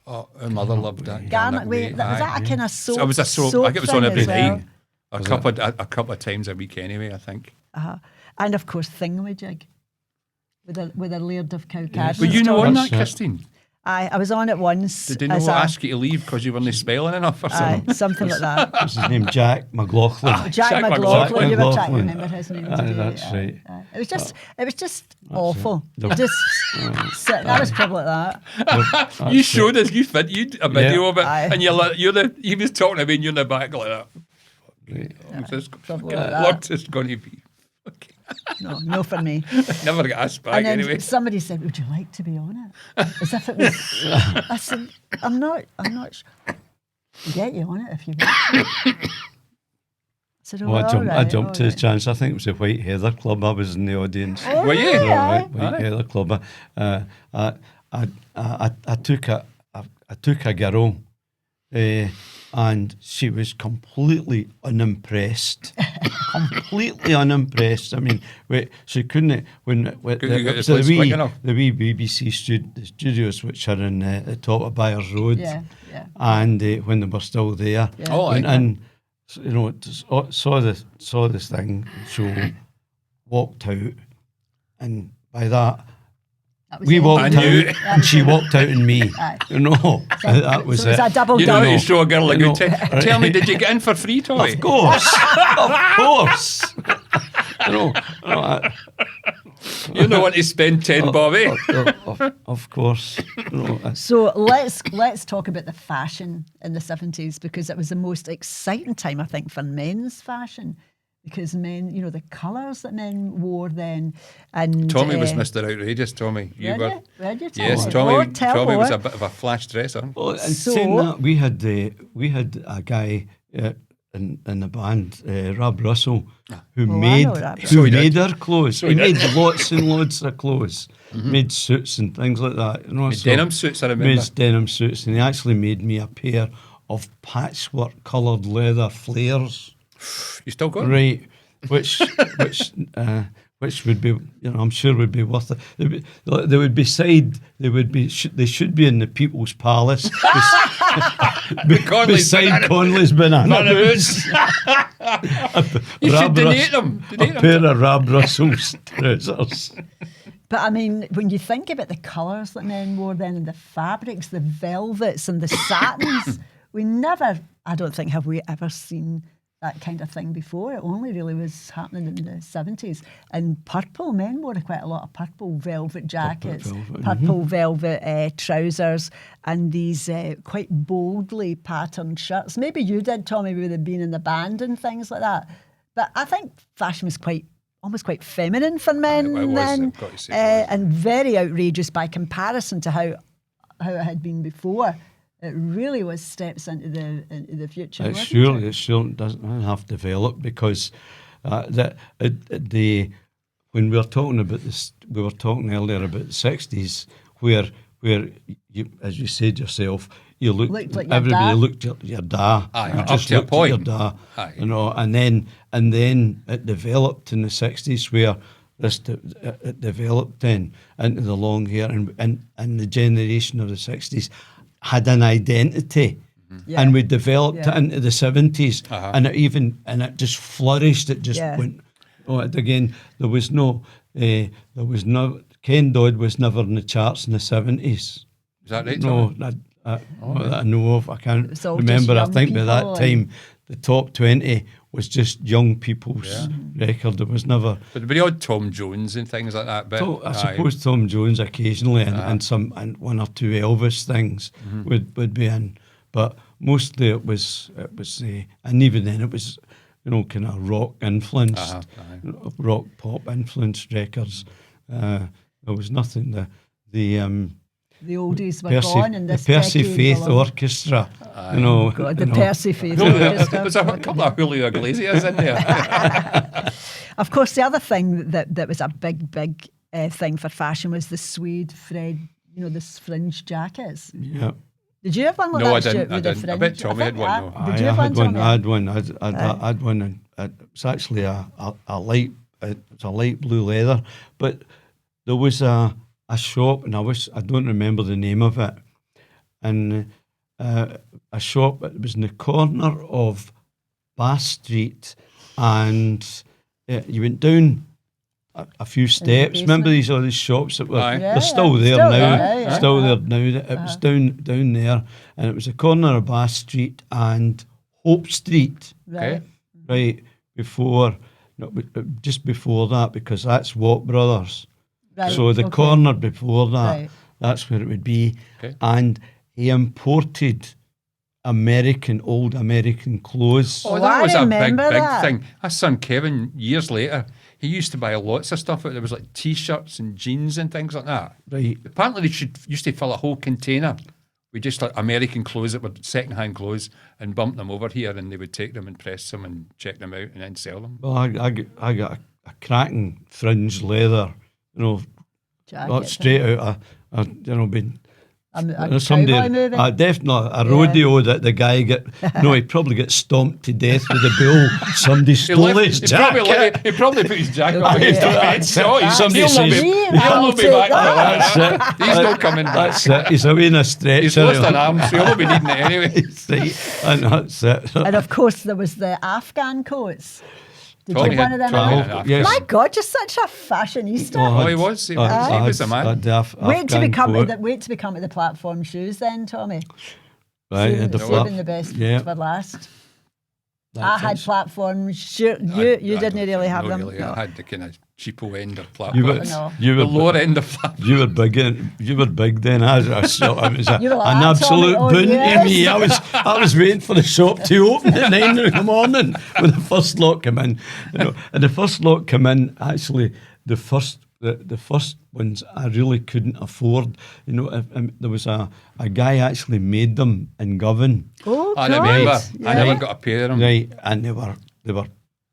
Oh, her mother loved that. Garnock Way. Was that a kind of soap? So it was a soap. I think it was on thing every as well? night. A couple of times a week anyway, I think. And of course, Thingamajig with a Laird of Cowcaddon. Were you know on that, That's it. Christine? I was on it once. Did they know ask you to leave because you weren't spelling enough or something? something like that. What's his name? Jack McLaughlin. Jack McLaughlin. McLaughlin. You were trying to McLaughlin. remember his name today. That's right. It was just awful. it. Just sitting. I was probably like that. You showed us. You a video of it, Aye. and he was talking to me, and you're in the back like that. What's this? Probably like that. What's this going to be? Okay. No for me. Never get asked back And then anyway. somebody said, "Would you like to be on it?" As if it was. I said, "I'm not. Sure. I'll get you on it if you want." I said, "Oh, Well, all right, I jumped to all the chance. I think it was the White Heather Club. I was in the audience. right." Oh, Were you? really? Aye. White Heather Club. I took a girl, and she was completely unimpressed. Completely unimpressed. I mean, she couldn't. Couldn't get the So place quick enough. the wee BBC studios, which are in the top of Byers Road, Yeah. and when they were still there, Yeah. Oh, and saw this thing show, walked out, and by that. That was We it. walked I out, knew. and she walked out in me. Aye. That was So it was it. a double You know, down. you show a girl a You know, good time. Tell me, did you get in for free, Tommy? Of course, of course. You don't want to spend 10 bob, eh? Of course. So let's talk about the fashion in the 70s, because it was the most exciting time, I think, for men's fashion. Because men, the colours that men wore then, and Tommy was Mr. Outrageous. Tommy, you were. Read you, Yes, Tommy was a bit of a flash dresser. Well, and saying that, we had a guy in the band, Rob Russell, who made our clothes. He made lots and lots of clothes. Made suits and things like that. Denim suits, I remember. Made denim suits, and he actually made me a pair of patchwork coloured leather flares. You still got right? Which would be, I'm sure would be worth it. They would be they should be in the People's Palace beside Conley's banana boots. You should donate them. A pair of Rob Russell's trousers. But I mean, when you think about the colours that men wore then, and the fabrics, the velvets and the satins, I don't think have we ever seen that kind of thing before. It only really was happening in the 70s. And purple, men wore quite a lot of purple velvet jackets, purple velvet trousers, and these quite boldly patterned shirts. Maybe you did, Tommy, with it being in the band and things like that. But I think fashion was almost quite feminine for men then, and very outrageous by comparison to how it had been before. It really was steps into the future. It surely doesn't have developed, because when we were talking about this, we were talking earlier about the 60s, where you, as you said yourself, you looked like everybody looked at your da. You just looked at your da. And then it developed in the 60s, where it developed then into the long hair, and the generation of the 60s had an identity, and we developed it into the 70s, and it just flourished. It just went. Again, there was no. Ken Dodd was never in the charts in the 70s. Is that right? No, that I know of. I can't remember. I think by that time, the top 20 was just young people's record. There was never. But there'd be odd Tom Jones and things like that. But I suppose Tom Jones occasionally, and one or two Elvis things would be in, but mostly it was, and even then it was, kind of rock influenced, rock pop influenced records. There was nothing. The oldies were gone, and this the Percy Faith Orchestra, the Percy Faith Orchestra. There's a couple of Julio Iglesias in there. Of course, the other thing that was a big thing for fashion was the suede thread, this fringe jackets. Yeah. Did you have one like that? No, I didn't. I bet Tommy had one. Did you have one, Tommy? I had one. And it's actually a light blue leather, but there was a shop, and I don't remember the name of it, and a shop that was in the corner of Bath Street, and you went down a few steps. Remember all these shops that were they're still there now. Still there now. It was down there, and it was the corner of Bath Street and Hope Street. Right before, just before that, because that's Watt Brothers. Right, so the corner before that, that's where it would be. Okay. And he imported old American clothes. Oh, that was a big thing. My son Kevin, years later, he used to buy lots of stuff. There was like T-shirts and jeans and things like that. Right. Apparently they used to fill a whole container with just like American clothes that were second-hand clothes, and bump them over here, and they would take them and press them and check them out and then sell them. Well, I got a cracking fringe leather, jacket, straight out of, been somebody, definitely a rodeo that the guy he probably got stomped to death with a bull. Somebody stole his jacket. He probably put his jacket on his head. Somebody says, he'll not be back for that. He's not coming back. That's it. He's away in a stretcher. He's lost an arm, so he'll not be needing it anyway. And that's it. And of course there was the Afghan coats. Did you have one of them? Yes. My God, you're such a fashionista. Oh, he was. He was a man. Wait to become the platform shoes then, Tommy. Right, saving the best for last. I had platforms. Sure, you didn't really have them. Really. No. I had the kind of cheapo end of You platforms. were, The lower end of platforms. You were big then. I was You were like an that, absolute Tommy. Oh, boon yes. to me. I was waiting for the shop to open at 9 in the morning when the first lot came in. And the first lot came in. Actually, the first ones I really couldn't afford. There was a guy actually made them in Govan. Oh, I God. remember. Yeah. I never got a pair of them. Right, and they were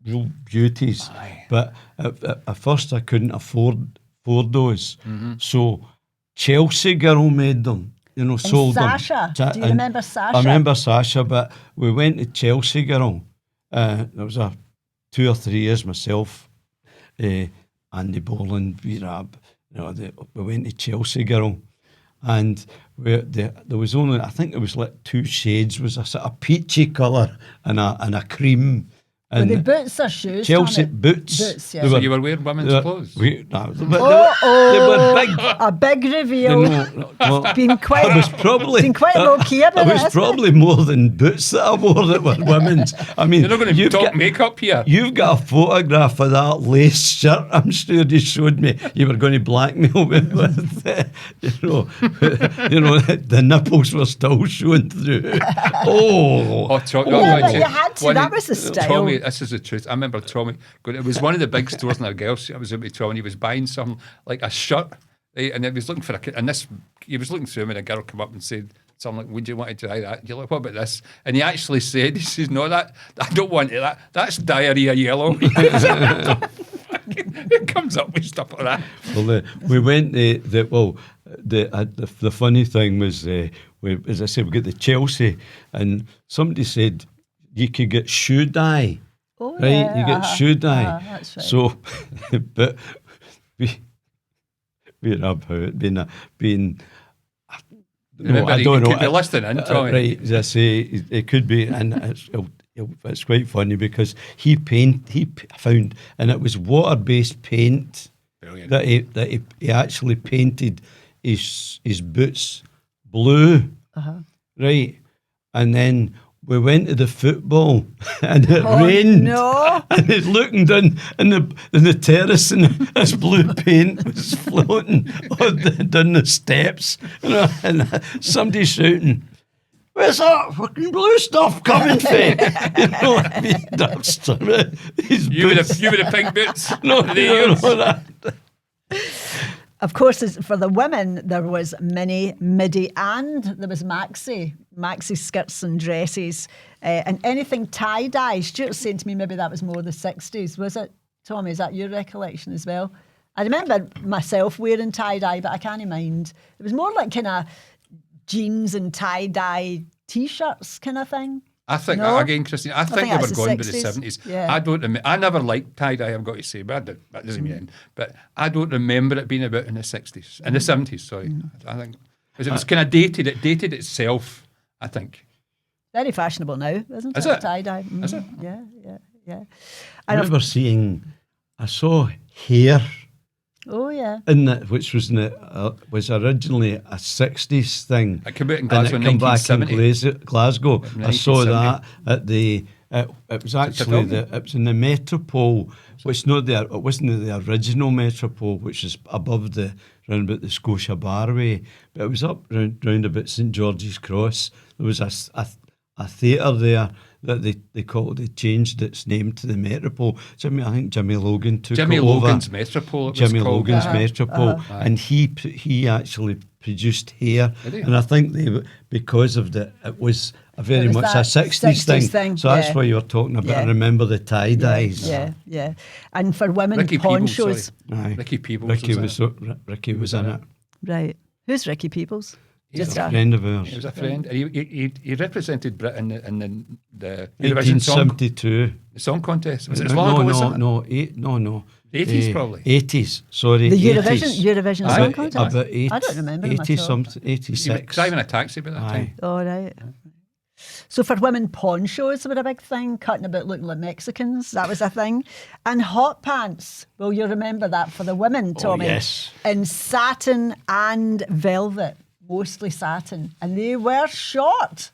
real beauties. Aye. But at first I couldn't afford those. Mm-hmm. So Chelsea girl made them, sold Sasha, them. do you remember Sasha? I remember Sasha, but we went to Chelsea girl. There was 2 or 3 years myself, Andy Boland, V-Rab. We went to Chelsea girl. And there was only, I think there was like 2 shades. Was a sort of peachy colour and a cream. Were they boots or shoes? Chelsea Tommy? boots. Boots, yeah. So you were wearing women's clothes? They were big. A big reveal. Well, Been quite, I was probably been quite low key about it it. was hasn't it? probably more than boots that I wore that were women's. I mean, You're not going to talk makeup here. You've got a photograph of that lace shirt. I'm sure you showed me. You were going to blackmail me with, the nipples were still showing through. Tommy, Yeah, but you had to. That was the style. Tommy, this is the truth. I remember Tommy going, it was one of the big stores in our girls. I was out with Tommy and he was buying something like a shirt, right? And he was looking for he was looking through him and a girl came up and said something like, would you want to try that? You're like, what about this? And he actually said, he says, no, I don't want it. That's diarrhea yellow. It comes up with stuff like that. Well, we went the funny thing was, as I said, we got the Chelsea, and somebody said you could get shoe dye. Oh, right? yeah, You get shoe dye. that's right. So, but we're about being. Remember, I don't know. Could be listening in, Tommy. Right, as I say, it could be, and it's quite funny because he found, and it was water-based paint. Brilliant. that he actually painted his boots blue, right, and then we went to the football and it rained. No. And he's looking down in the terrace and this blue paint was floating down the steps. And somebody shouting, "Where's that fucking blue stuff coming from?" You with the pink boots. No, that. Of course, for the women, there was mini, midi, and there was maxi skirts and dresses, and anything tie-dye. Stuart was saying to me maybe that was more the 60s. Was it, Tommy? Is that your recollection as well? I remember myself wearing tie-dye, but I can't mind. It was more like kind of jeans and tie-dye T-shirts kind of thing. I think, No? again, Christine, I think they were that's going the by the 70s. Yeah. I never liked tie-dye, I've got to say, but that doesn't mean anything. But I don't remember it being about in the 60s, in the 70s, sorry. I think, because it was kind of dated, it dated itself, I think. Very fashionable now, isn't Is it? it? Tie-dye. Is it? Yeah. I remember I saw hair Oh, yeah. in that, which was was originally a 60s thing. It came out in Glasgow in and it came back in 1970. Glasgow. I saw 1970. that at the. It was actually it was in the Metropole, which it wasn't the original Metropole, which is above round about the Scotia Barway, but it was up round about St George's Cross. There was a theatre there that they changed its name to the Metropole. I think Jimmy Logan took Jimmy it over. Logan's Metropole. Jimmy Logan's Metropole, and he actually produced hair, and I think because of it was very was much that a 60s thing, So that's what you were talking about. Yeah. I remember the tie dyes. Yeah. And for women, Ricky ponchos. Peebles, Aye. Ricky Peebles Ricky was in it. Right. Who's Ricky Peebles? Just a friend of ours. He was a friend. He represented Britain in the Eurovision song 1872. song contest. Was it as long ago as that? No. 80s probably. 80s, sorry. The 80s. Eurovision Song Contest? About I don't remember them 80 at all. something, 86. He was driving a taxi by that time. All right. So for women, ponchos were a big thing, cutting about looking like Mexicans. That was a thing. And hot pants. Well, you remember that for the women, Tommy. yes. In satin and velvet, mostly satin. And they were short.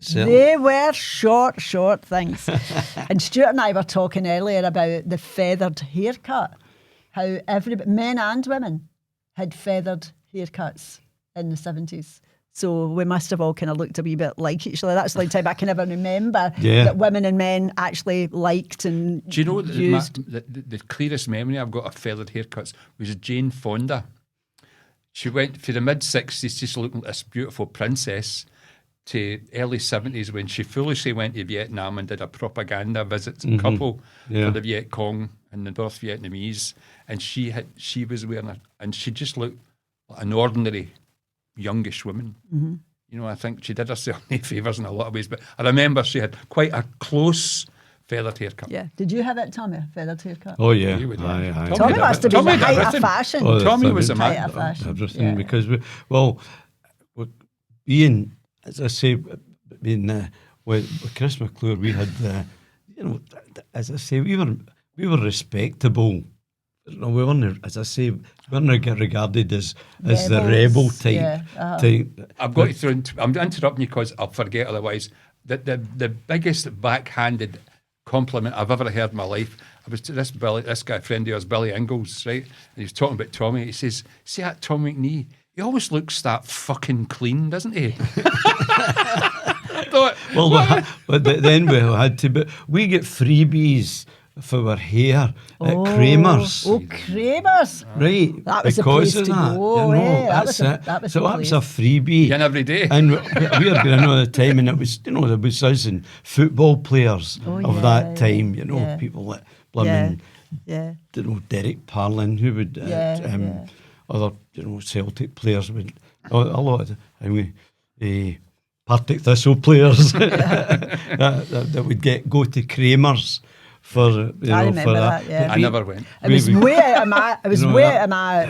They were short things. And Stewart and I were talking earlier about the feathered haircut, how everybody, men and women, had feathered haircuts in the 70s. So we must have all kind of looked a wee bit like each other. That's the only time I can ever remember that women and men actually liked and Do you know used. the clearest memory I've got of feathered haircuts was Jane Fonda. She went for the mid-60s just looking like this beautiful princess to early 70s when she foolishly went to Vietnam and did a propaganda visit couple for the Viet Cong and the North Vietnamese. And she was wearing and she just looked like an ordinary youngish woman. You know, I think she did herself no favours in a lot of ways, but I remember she had quite a close feathered haircut. Yeah. Did you have it, Tommy? Feathered haircut? Oh, yeah. Tommy must have been the height of fashion. Tommy was a height man. of fashion. Everything, because being, as I say, with Chris McClure, we had, as I say, we were respectable. No, we weren't, as I say, we weren't regarded as the rebel type. I've got to throw I'm interrupting you because I'll forget otherwise. The biggest backhanded compliment I've ever heard in my life. I was to this guy, friend of yours, Billy Ingalls, right? And he was talking about Tommy. He says, "See that Tom McNee? He always looks that fucking clean, doesn't he?" I thought, but then we had to. But we get freebies for our hair at Kramer's. Oh, Kramer's. Right. That was because the place of to that. go. That's it. That was so the that was place. a freebie. in every day. And we were going all the time, and it was, there was us and football players of that time, people that blooming, Derek Parlin, who would, other, Celtic players would, a lot of the Partick Thistle players that would go to Kramer's for I remember that. I never went. It was way out of my. It was way out of my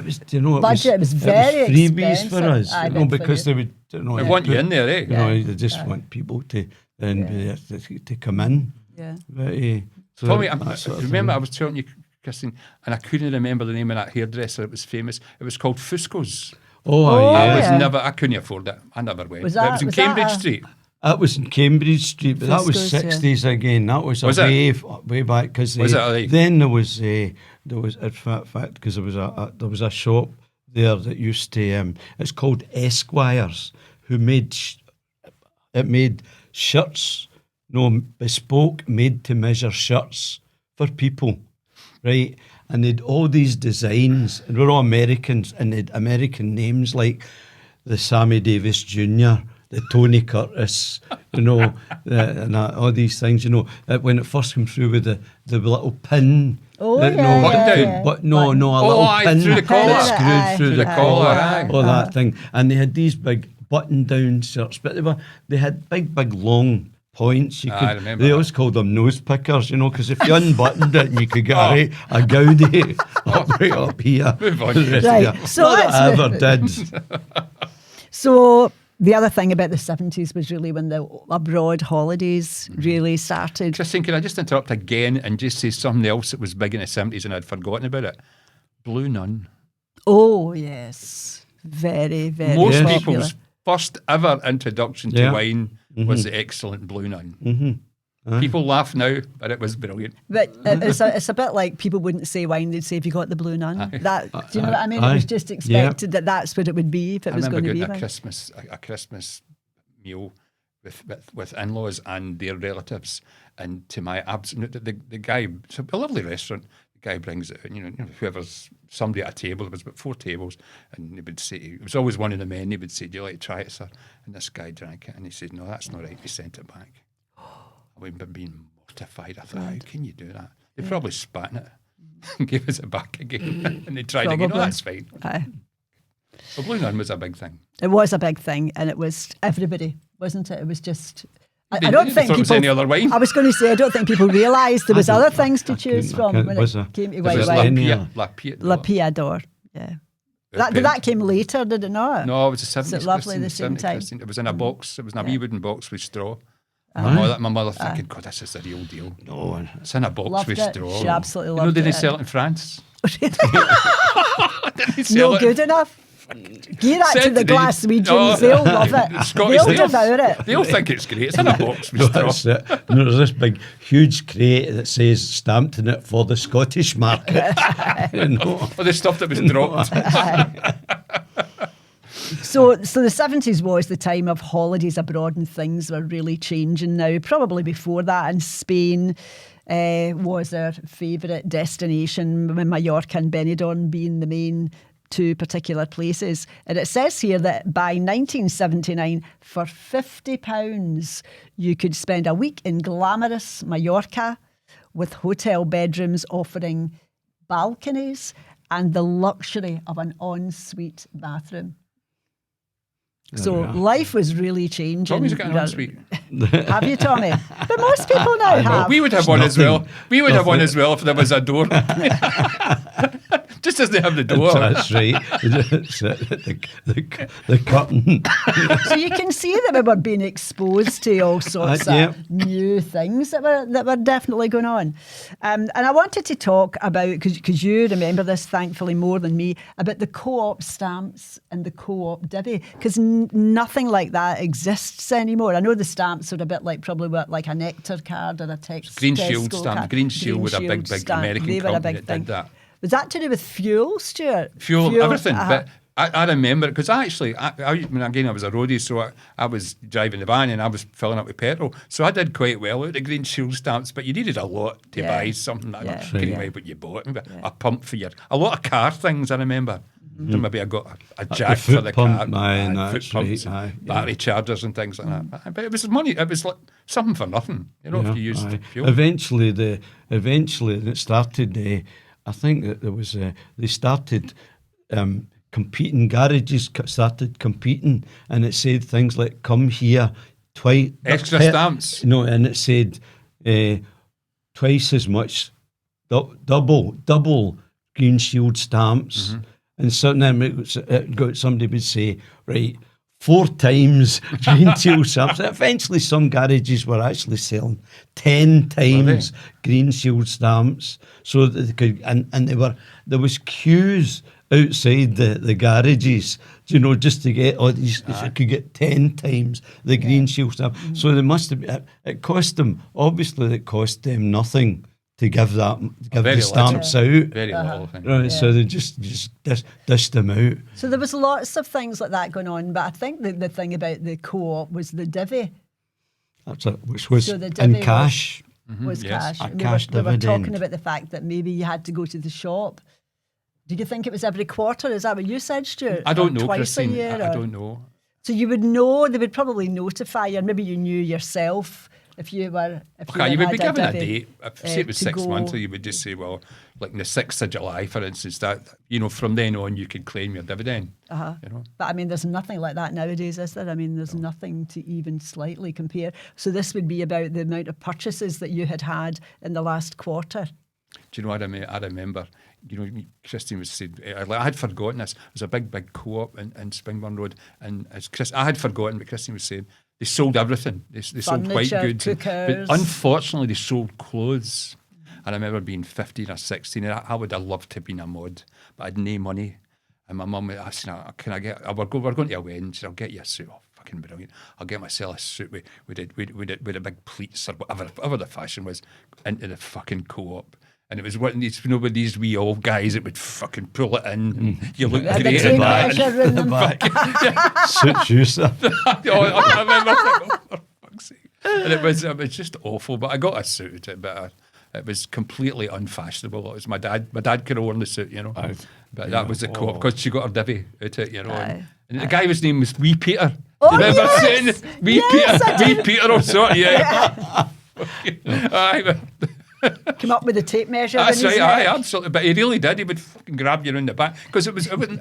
budget. It was very freebies expensive. for us, because they would. They want you in there, eh? They just want people to to come in. Yeah. But, so Tommy, remember I was telling you, Christine, and I couldn't remember the name of that hairdresser. It was famous. It was called Fusco's. I couldn't afford it. I never went. Was that, it was in Cambridge Street. That was in Cambridge Street, but that was Fusco's, 60s again. That was way back, because then there was in fact, because there was a shop there that used to it's called Esquires, who made shirts, bespoke, made to measure shirts for people, right? And they'd all these designs, and we're all Americans, and they'd American names like the Sammy Davis Jr., the Tony Curtis, and all these things, when it first came through with the little pin. Button down. But no, a little pin through the collar. Screwed through the collar, all Uh-huh. that thing. And they had these big button-down shirts, but they had big long points. I remember they that. always called them nose pickers, because if you unbuttoned it, you could get a Gaudi right up here. Move on. Right. So Not that I ever did. So the other thing about the 70s was really when the abroad holidays really started. Christine, can I just interrupt again and just say something else that was big in the 70s and I'd forgotten about it? Blue Nun. Oh, yes. Very, very Most popular. people's first ever introduction to wine was the excellent Blue Nun. People laugh now, but it was brilliant. But it's a bit like people wouldn't say wine, they'd say, "Have you got the Blue Nun?" Do you know what I mean? It was just expected that that's what it would be if it was going to be. I remember getting a Christmas meal with in-laws and their relatives, and to my absolute, the guy, it's a lovely restaurant. The guy brings it, whoever's somebody at a table. There was about 4 tables, and he would say, it was always one of the men. He would say, "Do you like to try it, sir?" And this guy drank it, and he said, "No, that's not right." He sent it back. I remember being mortified. I thought, how can you do that? They probably spat in it and gave us it back again. And they tried again. No, that's fine. Aye. But Blue Nun was a big thing. It was a big thing, and it was everybody, wasn't it? It was just. I They don't thought think it was people. any other wine. I was going to say, I don't think people realised there was other things to choose from when was it came to was white there wine. any- La Piador, yeah. That came later, did it not? No, it was the 70s. Is it lovely Christine, the same 70s, time? Christine. It was in a box. It was in a wee wooden box with straw. My mother thinking, God, this is the real deal. No, It's in a box Loved with it. straw. She absolutely loved Did they it. sell it in France? Did they No sell it? good enough. Gear that to Send the it. Glaswegians. They'll love it. Scottish, They'll devour it. They'll think it's great. It's in a box with straw. That's it. And there's this big, huge crate that says stamped in it for the Scottish market. You know? Or the stuff that was dropped. So the 70s was the time of holidays abroad and things were really changing now. Probably before that, and Spain was their favourite destination, Mallorca and Benidorm being the main two particular places. And it says here that by 1979, for £50, you could spend a week in glamorous Mallorca with hotel bedrooms offering balconies and the luxury of an ensuite bathroom. So life was really changing. Tommy's got an ensuite. Have you, Tommy? But most people now have. We would have one as well. We would have one as well if there was a door. Just doesn't have the door. That's right. the curtain. So you can see that we were being exposed to all sorts of new things that were definitely going on. And I wanted to talk about, because you remember this thankfully more than me, about the co-op stamps and the co-op divvy, because nothing like that exists anymore. I know the stamps are a bit like probably like a Nectar card or a Green Shield stamp. Green Shield was a big American company that did that. Was that to do with fuel, Stewart? Fuel, everything. But I remember it because I was a roadie, so I was driving the van and I was filling up with petrol. So I did quite well with the Green Shield stamps, but you needed a lot to buy something. That I couldn't remember what you bought. Maybe a pump for a lot of car things, I remember. Mm-hmm. Maybe I got a jack for the car, foot pumps, battery chargers and things like that. But it was money. It was like something for nothing, if you used fuel. Eventually, it started. I think that there was they started competing. Garages started competing, and it said things like "Come here, twice extra stamps." And it said twice as much, double Green Shield stamps. Mm-hmm. And then somebody would say, right, 4 times Green Shield stamps. Eventually, some garages were actually selling 10 times Green Shield stamps, so that they could. And there was queues outside the garages, just to get all these. You could get 10 times the Green Shield stamp. Mm-hmm. So they must have. It cost them. Obviously, it cost them nothing to give the stamps out. Very little. Right, so they just dished them out. So there was lots of things like that going on, but I think the thing about the co-op was the divvy. That's it, which was in cash. Was cash. A cash we were dividend. talking about the fact that maybe you had to go to the shop. Did you think it was every quarter? Is that what you said, Stuart? I don't know, twice Christine. A year, I don't know. So you would know, they would probably notify you, or maybe you knew yourself. If you would be given a date. Say it was 6 months, or you would just say, well, like on the 6th of July, for instance, that from then on you could claim your dividend. But I mean, there's nothing like that nowadays, is there? I mean, there's nothing to even slightly compare. So this would be about the amount of purchases that you had in the last quarter. Do you know what I mean? I remember, Christine was saying, I had forgotten this. There was a big co-op in Springburn Road, and I had forgotten what Christine was saying. They sold everything. They sold white goods. But unfortunately, they sold clothes. And I remember being 15 or 16, and I would have loved to have been a mod, but I had no money. And my mum asked, can I get, we're going to a wedding, she said, I'll get you a suit. Oh, fucking brilliant. I'll get myself a suit with a big pleats or whatever the fashion was, into the fucking co-op. And it was one of these, with these wee old guys that would fucking pull it in. And you look great in that. Suits you, sir. I remember thinking, for fuck's sake. And it was just awful. But I got a suit, but it was completely unfashionable. It was my dad. My dad could have worn the suit, But that was the co-op, because she got her divvy out it, And the guy's name was Wee Peter. Oh, do you remember saying Wee Peter? Wee Peter or something, Aye. Come up with a tape measure. That's right, absolutely. But he really did. He would fucking grab you around the back, because it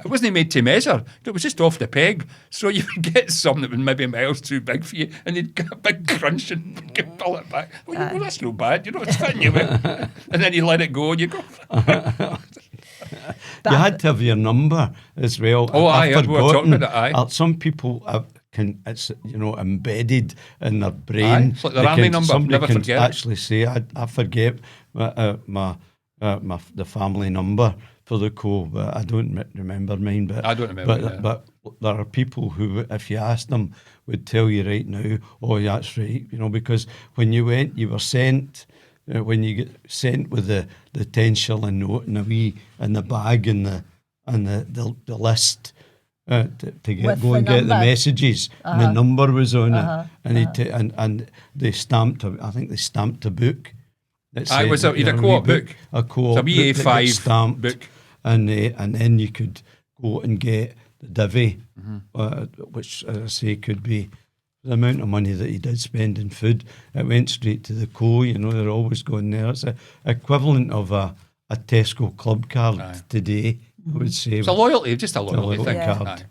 wasn't made to measure. It was just off the peg. So you would get something that was maybe miles too big for you, and you'd get a big crunch and fucking pull it back. Well, that's no bad. It's fitting you with. And then you let it go and you go. You had to have your number as well. Oh, we were talking about it. Some people it's embedded in their brain. It's like their army number. Somebody Never can forget actually say, I forget my the family number for the co, but I don't remember mine. But I don't remember. But there are people who, if you ask them, would tell you right now, oh, yeah, that's right, because when you went, you were sent. When you get sent with the 10 shilling note and in the bag and the list to get get the messages, and the number was on it, and they stamped. I think they stamped a book. I was a co-op book. A co-op book. A BA5 stamped book. And then you could go and get the divvy, which, as I say, could be the amount of money that he did spend in food. It went straight to the co. They're always going there. It's the equivalent of a Tesco club card today, I would say. It's a loyalty thing. Card. Aye.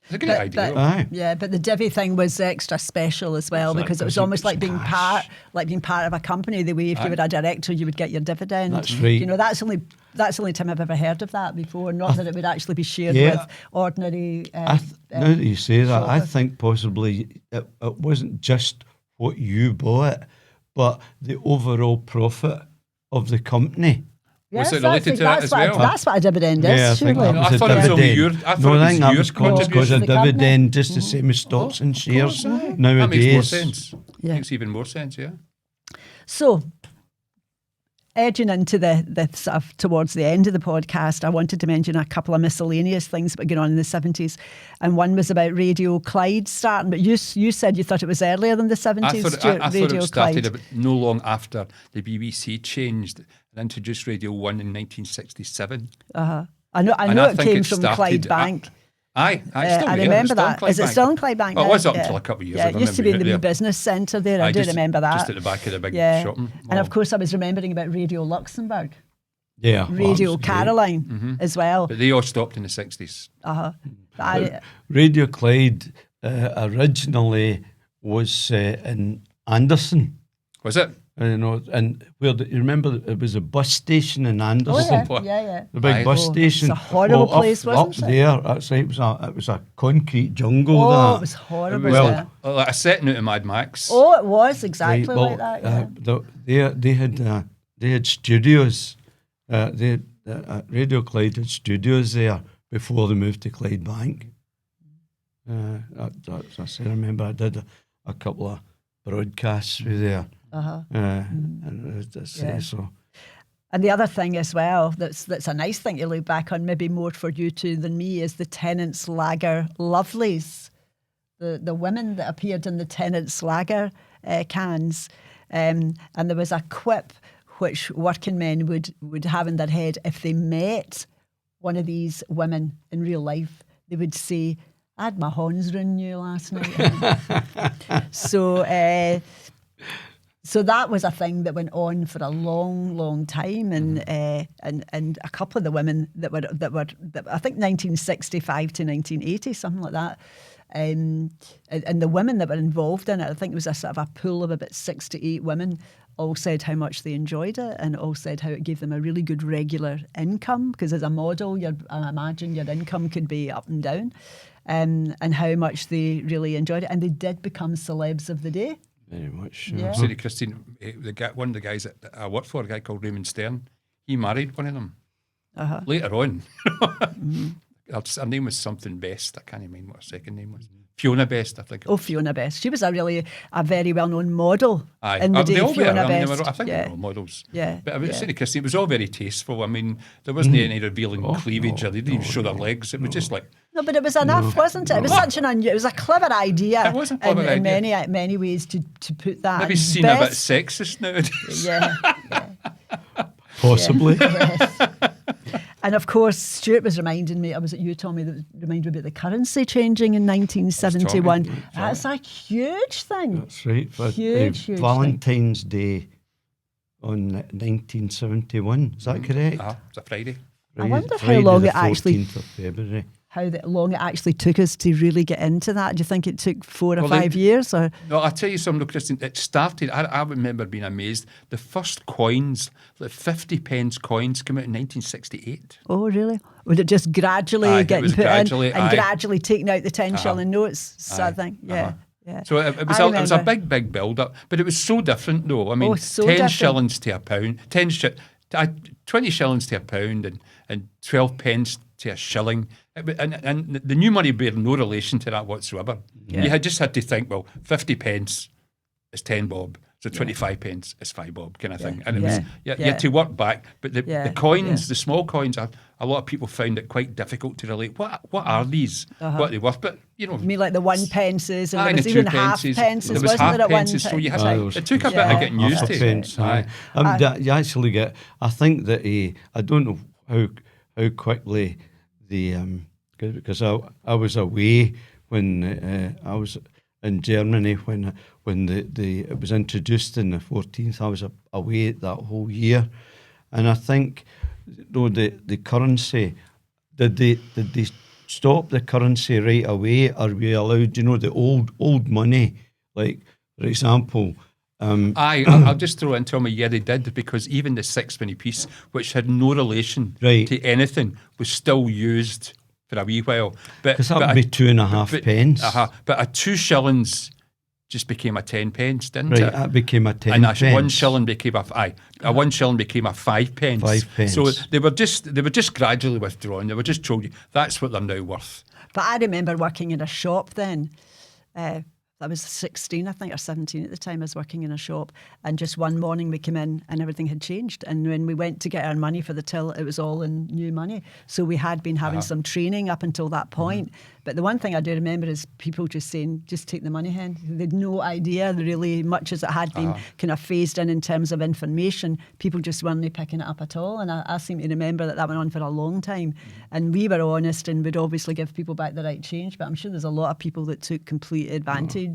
It's a great idea. But the divvy thing was extra special as well, because it was almost like being part of a company. The way if you were a director, you would get your dividend. That's right. That's the only time I've ever heard of that before. Not that it would actually be shared with ordinary. Now that you say that, I think possibly it wasn't just what you bought, but the overall profit of the company. Yes, was it related to that as well? That's what a dividend is. Yeah, I think that was I thought it was only your. I think that was because a dividend, just the same as stocks and shares nowadays. That makes more sense. Yeah. Makes even more sense, yeah. So, edging into the sort of towards the end of the podcast, I wanted to mention a couple of miscellaneous things that were going on in the 70s. And one was about Radio Clyde starting, but you said you thought it was earlier than the 70s, I thought Radio it started Clyde. no long after the BBC changed and introduced Radio 1 in 1967. I know it came from Clyde Bank. I remember that. Is it still in Clyde Bank? Well, it was up until a couple of years ago. It used to be in the wee business centre there. I do remember that. Just at the back of the big shopping mall. And of course, I was remembering about Radio Luxembourg. Yeah. Radio Caroline as well. But they all stopped in the 60s. Radio Clyde originally was in Anderson. Was it? And you remember it was a bus station in Anderson. Oh, yeah. The big bus station. It's a horrible place, wasn't it? Up there, that's right. It was a concrete jungle. It was horrible. Like a setting out of Mad Max. Oh, it was exactly like that. Yeah. They had studios. Radio Clyde had studios there before they moved to Clyde Bank. I remember I did a couple of broadcasts through there. So. And the other thing as well, that's a nice thing to look back on, maybe more for you two than me, is the Tennent's Lager Lovelies, the women that appeared in the Tennent's Lager cans, and there was a quip which working men would have in their head if they met one of these women in real life. They would say, "I had my horns round you last night." So that was a thing that went on for a long, long time, and a couple of the women that were I think 1965 to 1980, something like that, and the women that were involved in it, I think it was a sort of a pool of about 6 to 8 women, all said how much they enjoyed it, and all said how it gave them a really good regular income, because as a model, I imagine your income could be up and down, and how much they really enjoyed it, and they did become celebs of the day. Very much. Yeah. Christine, one of the guys that I worked for, a guy called Raymond Stern, he married one of them. Later on. Her name was something Best. I can't even remember what her second name was. Fiona Best, I think. Fiona Best. She was a very well-known model in the day, they all Fiona were. Best. I think they were all models. Yeah. But I was saying to Christine, it was all very tasteful. I mean, there wasn't any revealing cleavage, or they didn't even show their legs. It was just like... No, but it was enough, wasn't it? It was such it was a clever idea. It was a clever idea. In many ways to put that. Maybe seen a bit sexist nowadays. Yeah. Possibly. Yes. And of course, Stewart was reminding me, was it you, Tommy, that reminded me about the currency changing in 1971. That's a huge thing. That's right. Huge Valentine's Day on 1971. Is that correct? It's a Friday. I wonder how long it actually... 14th of February. How long it actually took us to really get into that. Do you think it took 4 or 5 years? Or? No, I'll tell you something, Christine. It started, I remember being amazed. The first coins, the 50 pence coins, came out in 1968. Oh, really? Would it just gradually getting put in and gradually taking out the 10 shilling notes sort of thing? Yeah. Yeah. So it was a big build-up. But it was so different, though. I mean, 10 shillings to a pound. 20 shillings to a pound and 12 pence to a shilling. And the new money bear no relation to that whatsoever. Yeah. You had just had to think, well, 50 pence is 10 bob. So 25 pence is 5 bob kind of thing. And it was, you had to work back. But the coins, the small coins, a lot of people found it quite difficult to relate. What are these? What are they worth? But, you know. You mean like the 1 pences and Aye, there was the even 2 half pences. pences, There was wasn't half there, at one pences, time? so you had Right. it took a bit of getting used Half a to. pence, you actually get, I think that I don't know how quickly because I was away when I was in Germany when it was introduced in the 14th. I was away that whole year, and I think the currency, did they stop the currency right away? Are we allowed, the old money, like for example? I'll just throw into me, they did, because even the sixpenny piece, which had no relation to anything, was still used for a wee while. Because that would be 2.5 pence. But a 2 shillings just became a 10 pence, didn't right, it? That became a 10 and pence. And 1 shilling became a 1 shilling became a 5 pence. 5 pence. So they were just gradually withdrawn. They were just told you that's what they're now worth. But I remember working in a shop then. I was 16, I think, or 17 at the time. I was working in a shop, and just one morning we came in and everything had changed. And when we went to get our money for the till, it was all in new money. So we had been having some training up until that point. But the one thing I do remember is people just saying, just take the money, hen. They had no idea, really, much as it had been kind of phased in terms of information. People just weren't picking it up at all. And I seem to remember that went on for a long time. And we were honest and would obviously give people back the right change. But I'm sure there's a lot of people that took complete advantage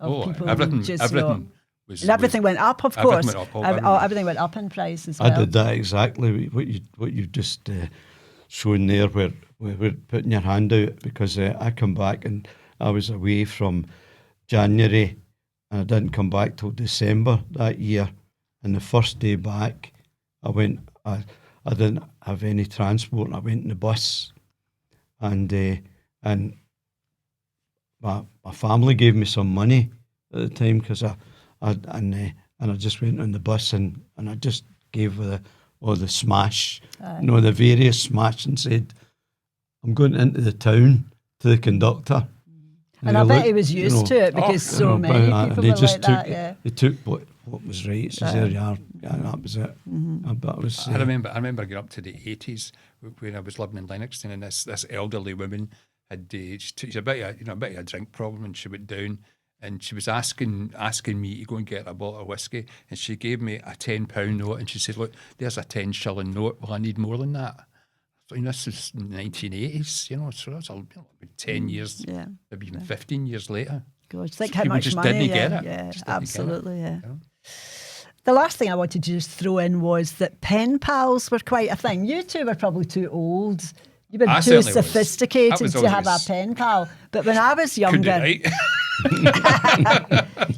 of people. Everything went up, of course. Everything went up in price as well. I did that exactly, what you just shown there, where we're putting your hand out, because I come back and I was away from January and I didn't come back till December that year. And the first day back, I didn't have any transport, and I went in the bus, and my family gave me some money at the time, because I just went on the bus and I just gave the smash, the various smash, and said, I'm going into the town, to the conductor. And I bet he was used to it, because so many people were like that. They took what was right. So there you are. Yeah, that was it. I remember going up to the 80s when I was living in Lennoxton, and this elderly woman had she's a bit of a drink problem, and she went down and she was asking me to go and get a bottle of whiskey, and she gave me a £10 note, and she said, look, there's a 10 shilling note. Well, I need more than that. So, this is 1980s, so that's 10 years, maybe even 15 years later. God, think how much just money. Didn't get it. Yeah, absolutely, yeah. The last thing I wanted to just throw in was that pen pals were quite a thing. You two were probably too old. You were too sophisticated to have a pen pal. But when I was younger, you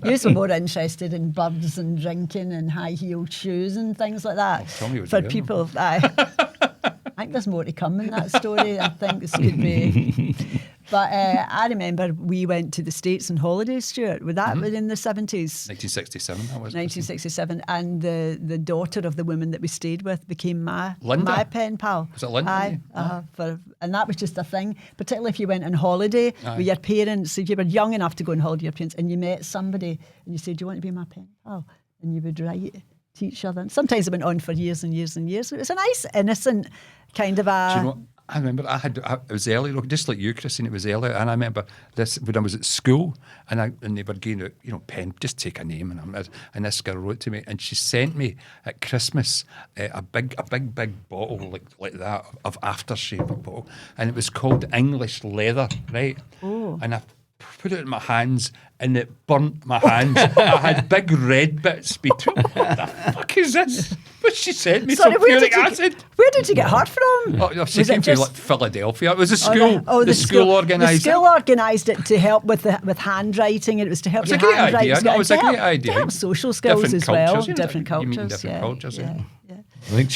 were more interested in birds and drinking and high-heeled shoes and things like that. For people, I think there's more to come in that story. I think this could be. But I remember we went to the States on holidays, Stewart. Would that have been in the 70s? 1967, that was. 1967. And the daughter of the woman that we stayed with became my pen pal. Was it Linda? Aye. And that was just a thing, particularly if you went on holiday with your parents. If you were young enough to go on holiday with your parents and you met somebody and you said, do you want to be my pen pal? And you would write to each other. And sometimes it went on for years and years and years. It was a nice, innocent kind of a... Do you know what? I remember it was early, just like you, Christine, it was early, and I remember this when I was at school, and they were giving out, pen, just take a name, and this girl wrote to me, and she sent me at Christmas a big bottle like that of aftershave, a bottle, and it was called English Leather, right? Oh. And I put it in my hands, and it burnt my hands. I had big red bits between. What the fuck is this? But she sent me some uric acid. Where did you get her from? She came from Philadelphia. It was a school. The school organised it. The school organised it to help with handwriting. It was to help your handwriting. It was a great idea. To help social skills as well. Different cultures. Different cultures. Yeah. I think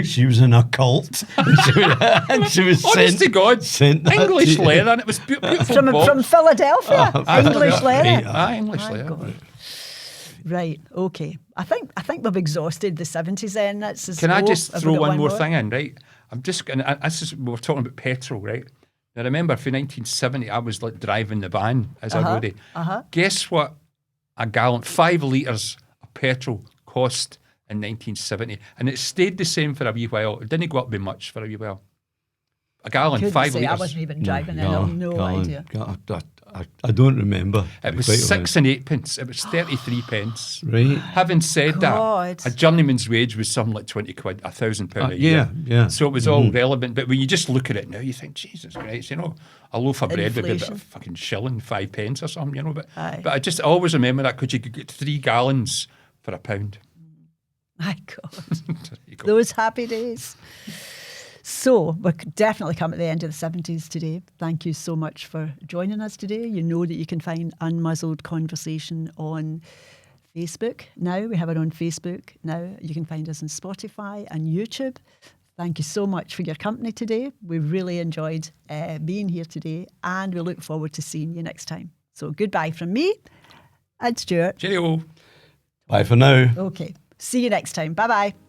she was in a cult, and she was honest to God, English leather, and it was beautiful from Philadelphia. English leather. English leather. Right. Okay. I think we've exhausted the 70s then. Can I just throw one more thing in, right? I'm just going to, we were talking about petrol, right? Now, remember, for 1970, I was like driving the van as a roadie. Guess what a gallon, 5 litres of petrol cost in 1970? And it stayed the same for a wee while. It didn't go up by much for a wee while. A gallon, 5 litres. I wasn't even driving then. I have no idea. I don't remember. It was 6 and 8 pence. It was 33 pence. Right. Having said that, a journeyman's wage was something like 20 quid, £1,000 a year. Yeah. So it was all relevant. But when you just look at it now, you think, Jesus Christ, you know, a loaf of bread would be about a fucking shilling, 5 pence or something, you know. But I just always remember that because you could get 3 gallons for £1. My God. Those happy days. So we're definitely come at the end of the 70s today. Thank you so much for joining us today. You know that you can find Unmuzzled Conversation on Facebook now. We have it on Facebook now. You can find us on Spotify and YouTube. Thank you so much for your company today. We really enjoyed being here today, and we look forward to seeing you next time. So goodbye from me and Stewart. Cheerio. Bye for now. Okay. See you next time. Bye-bye.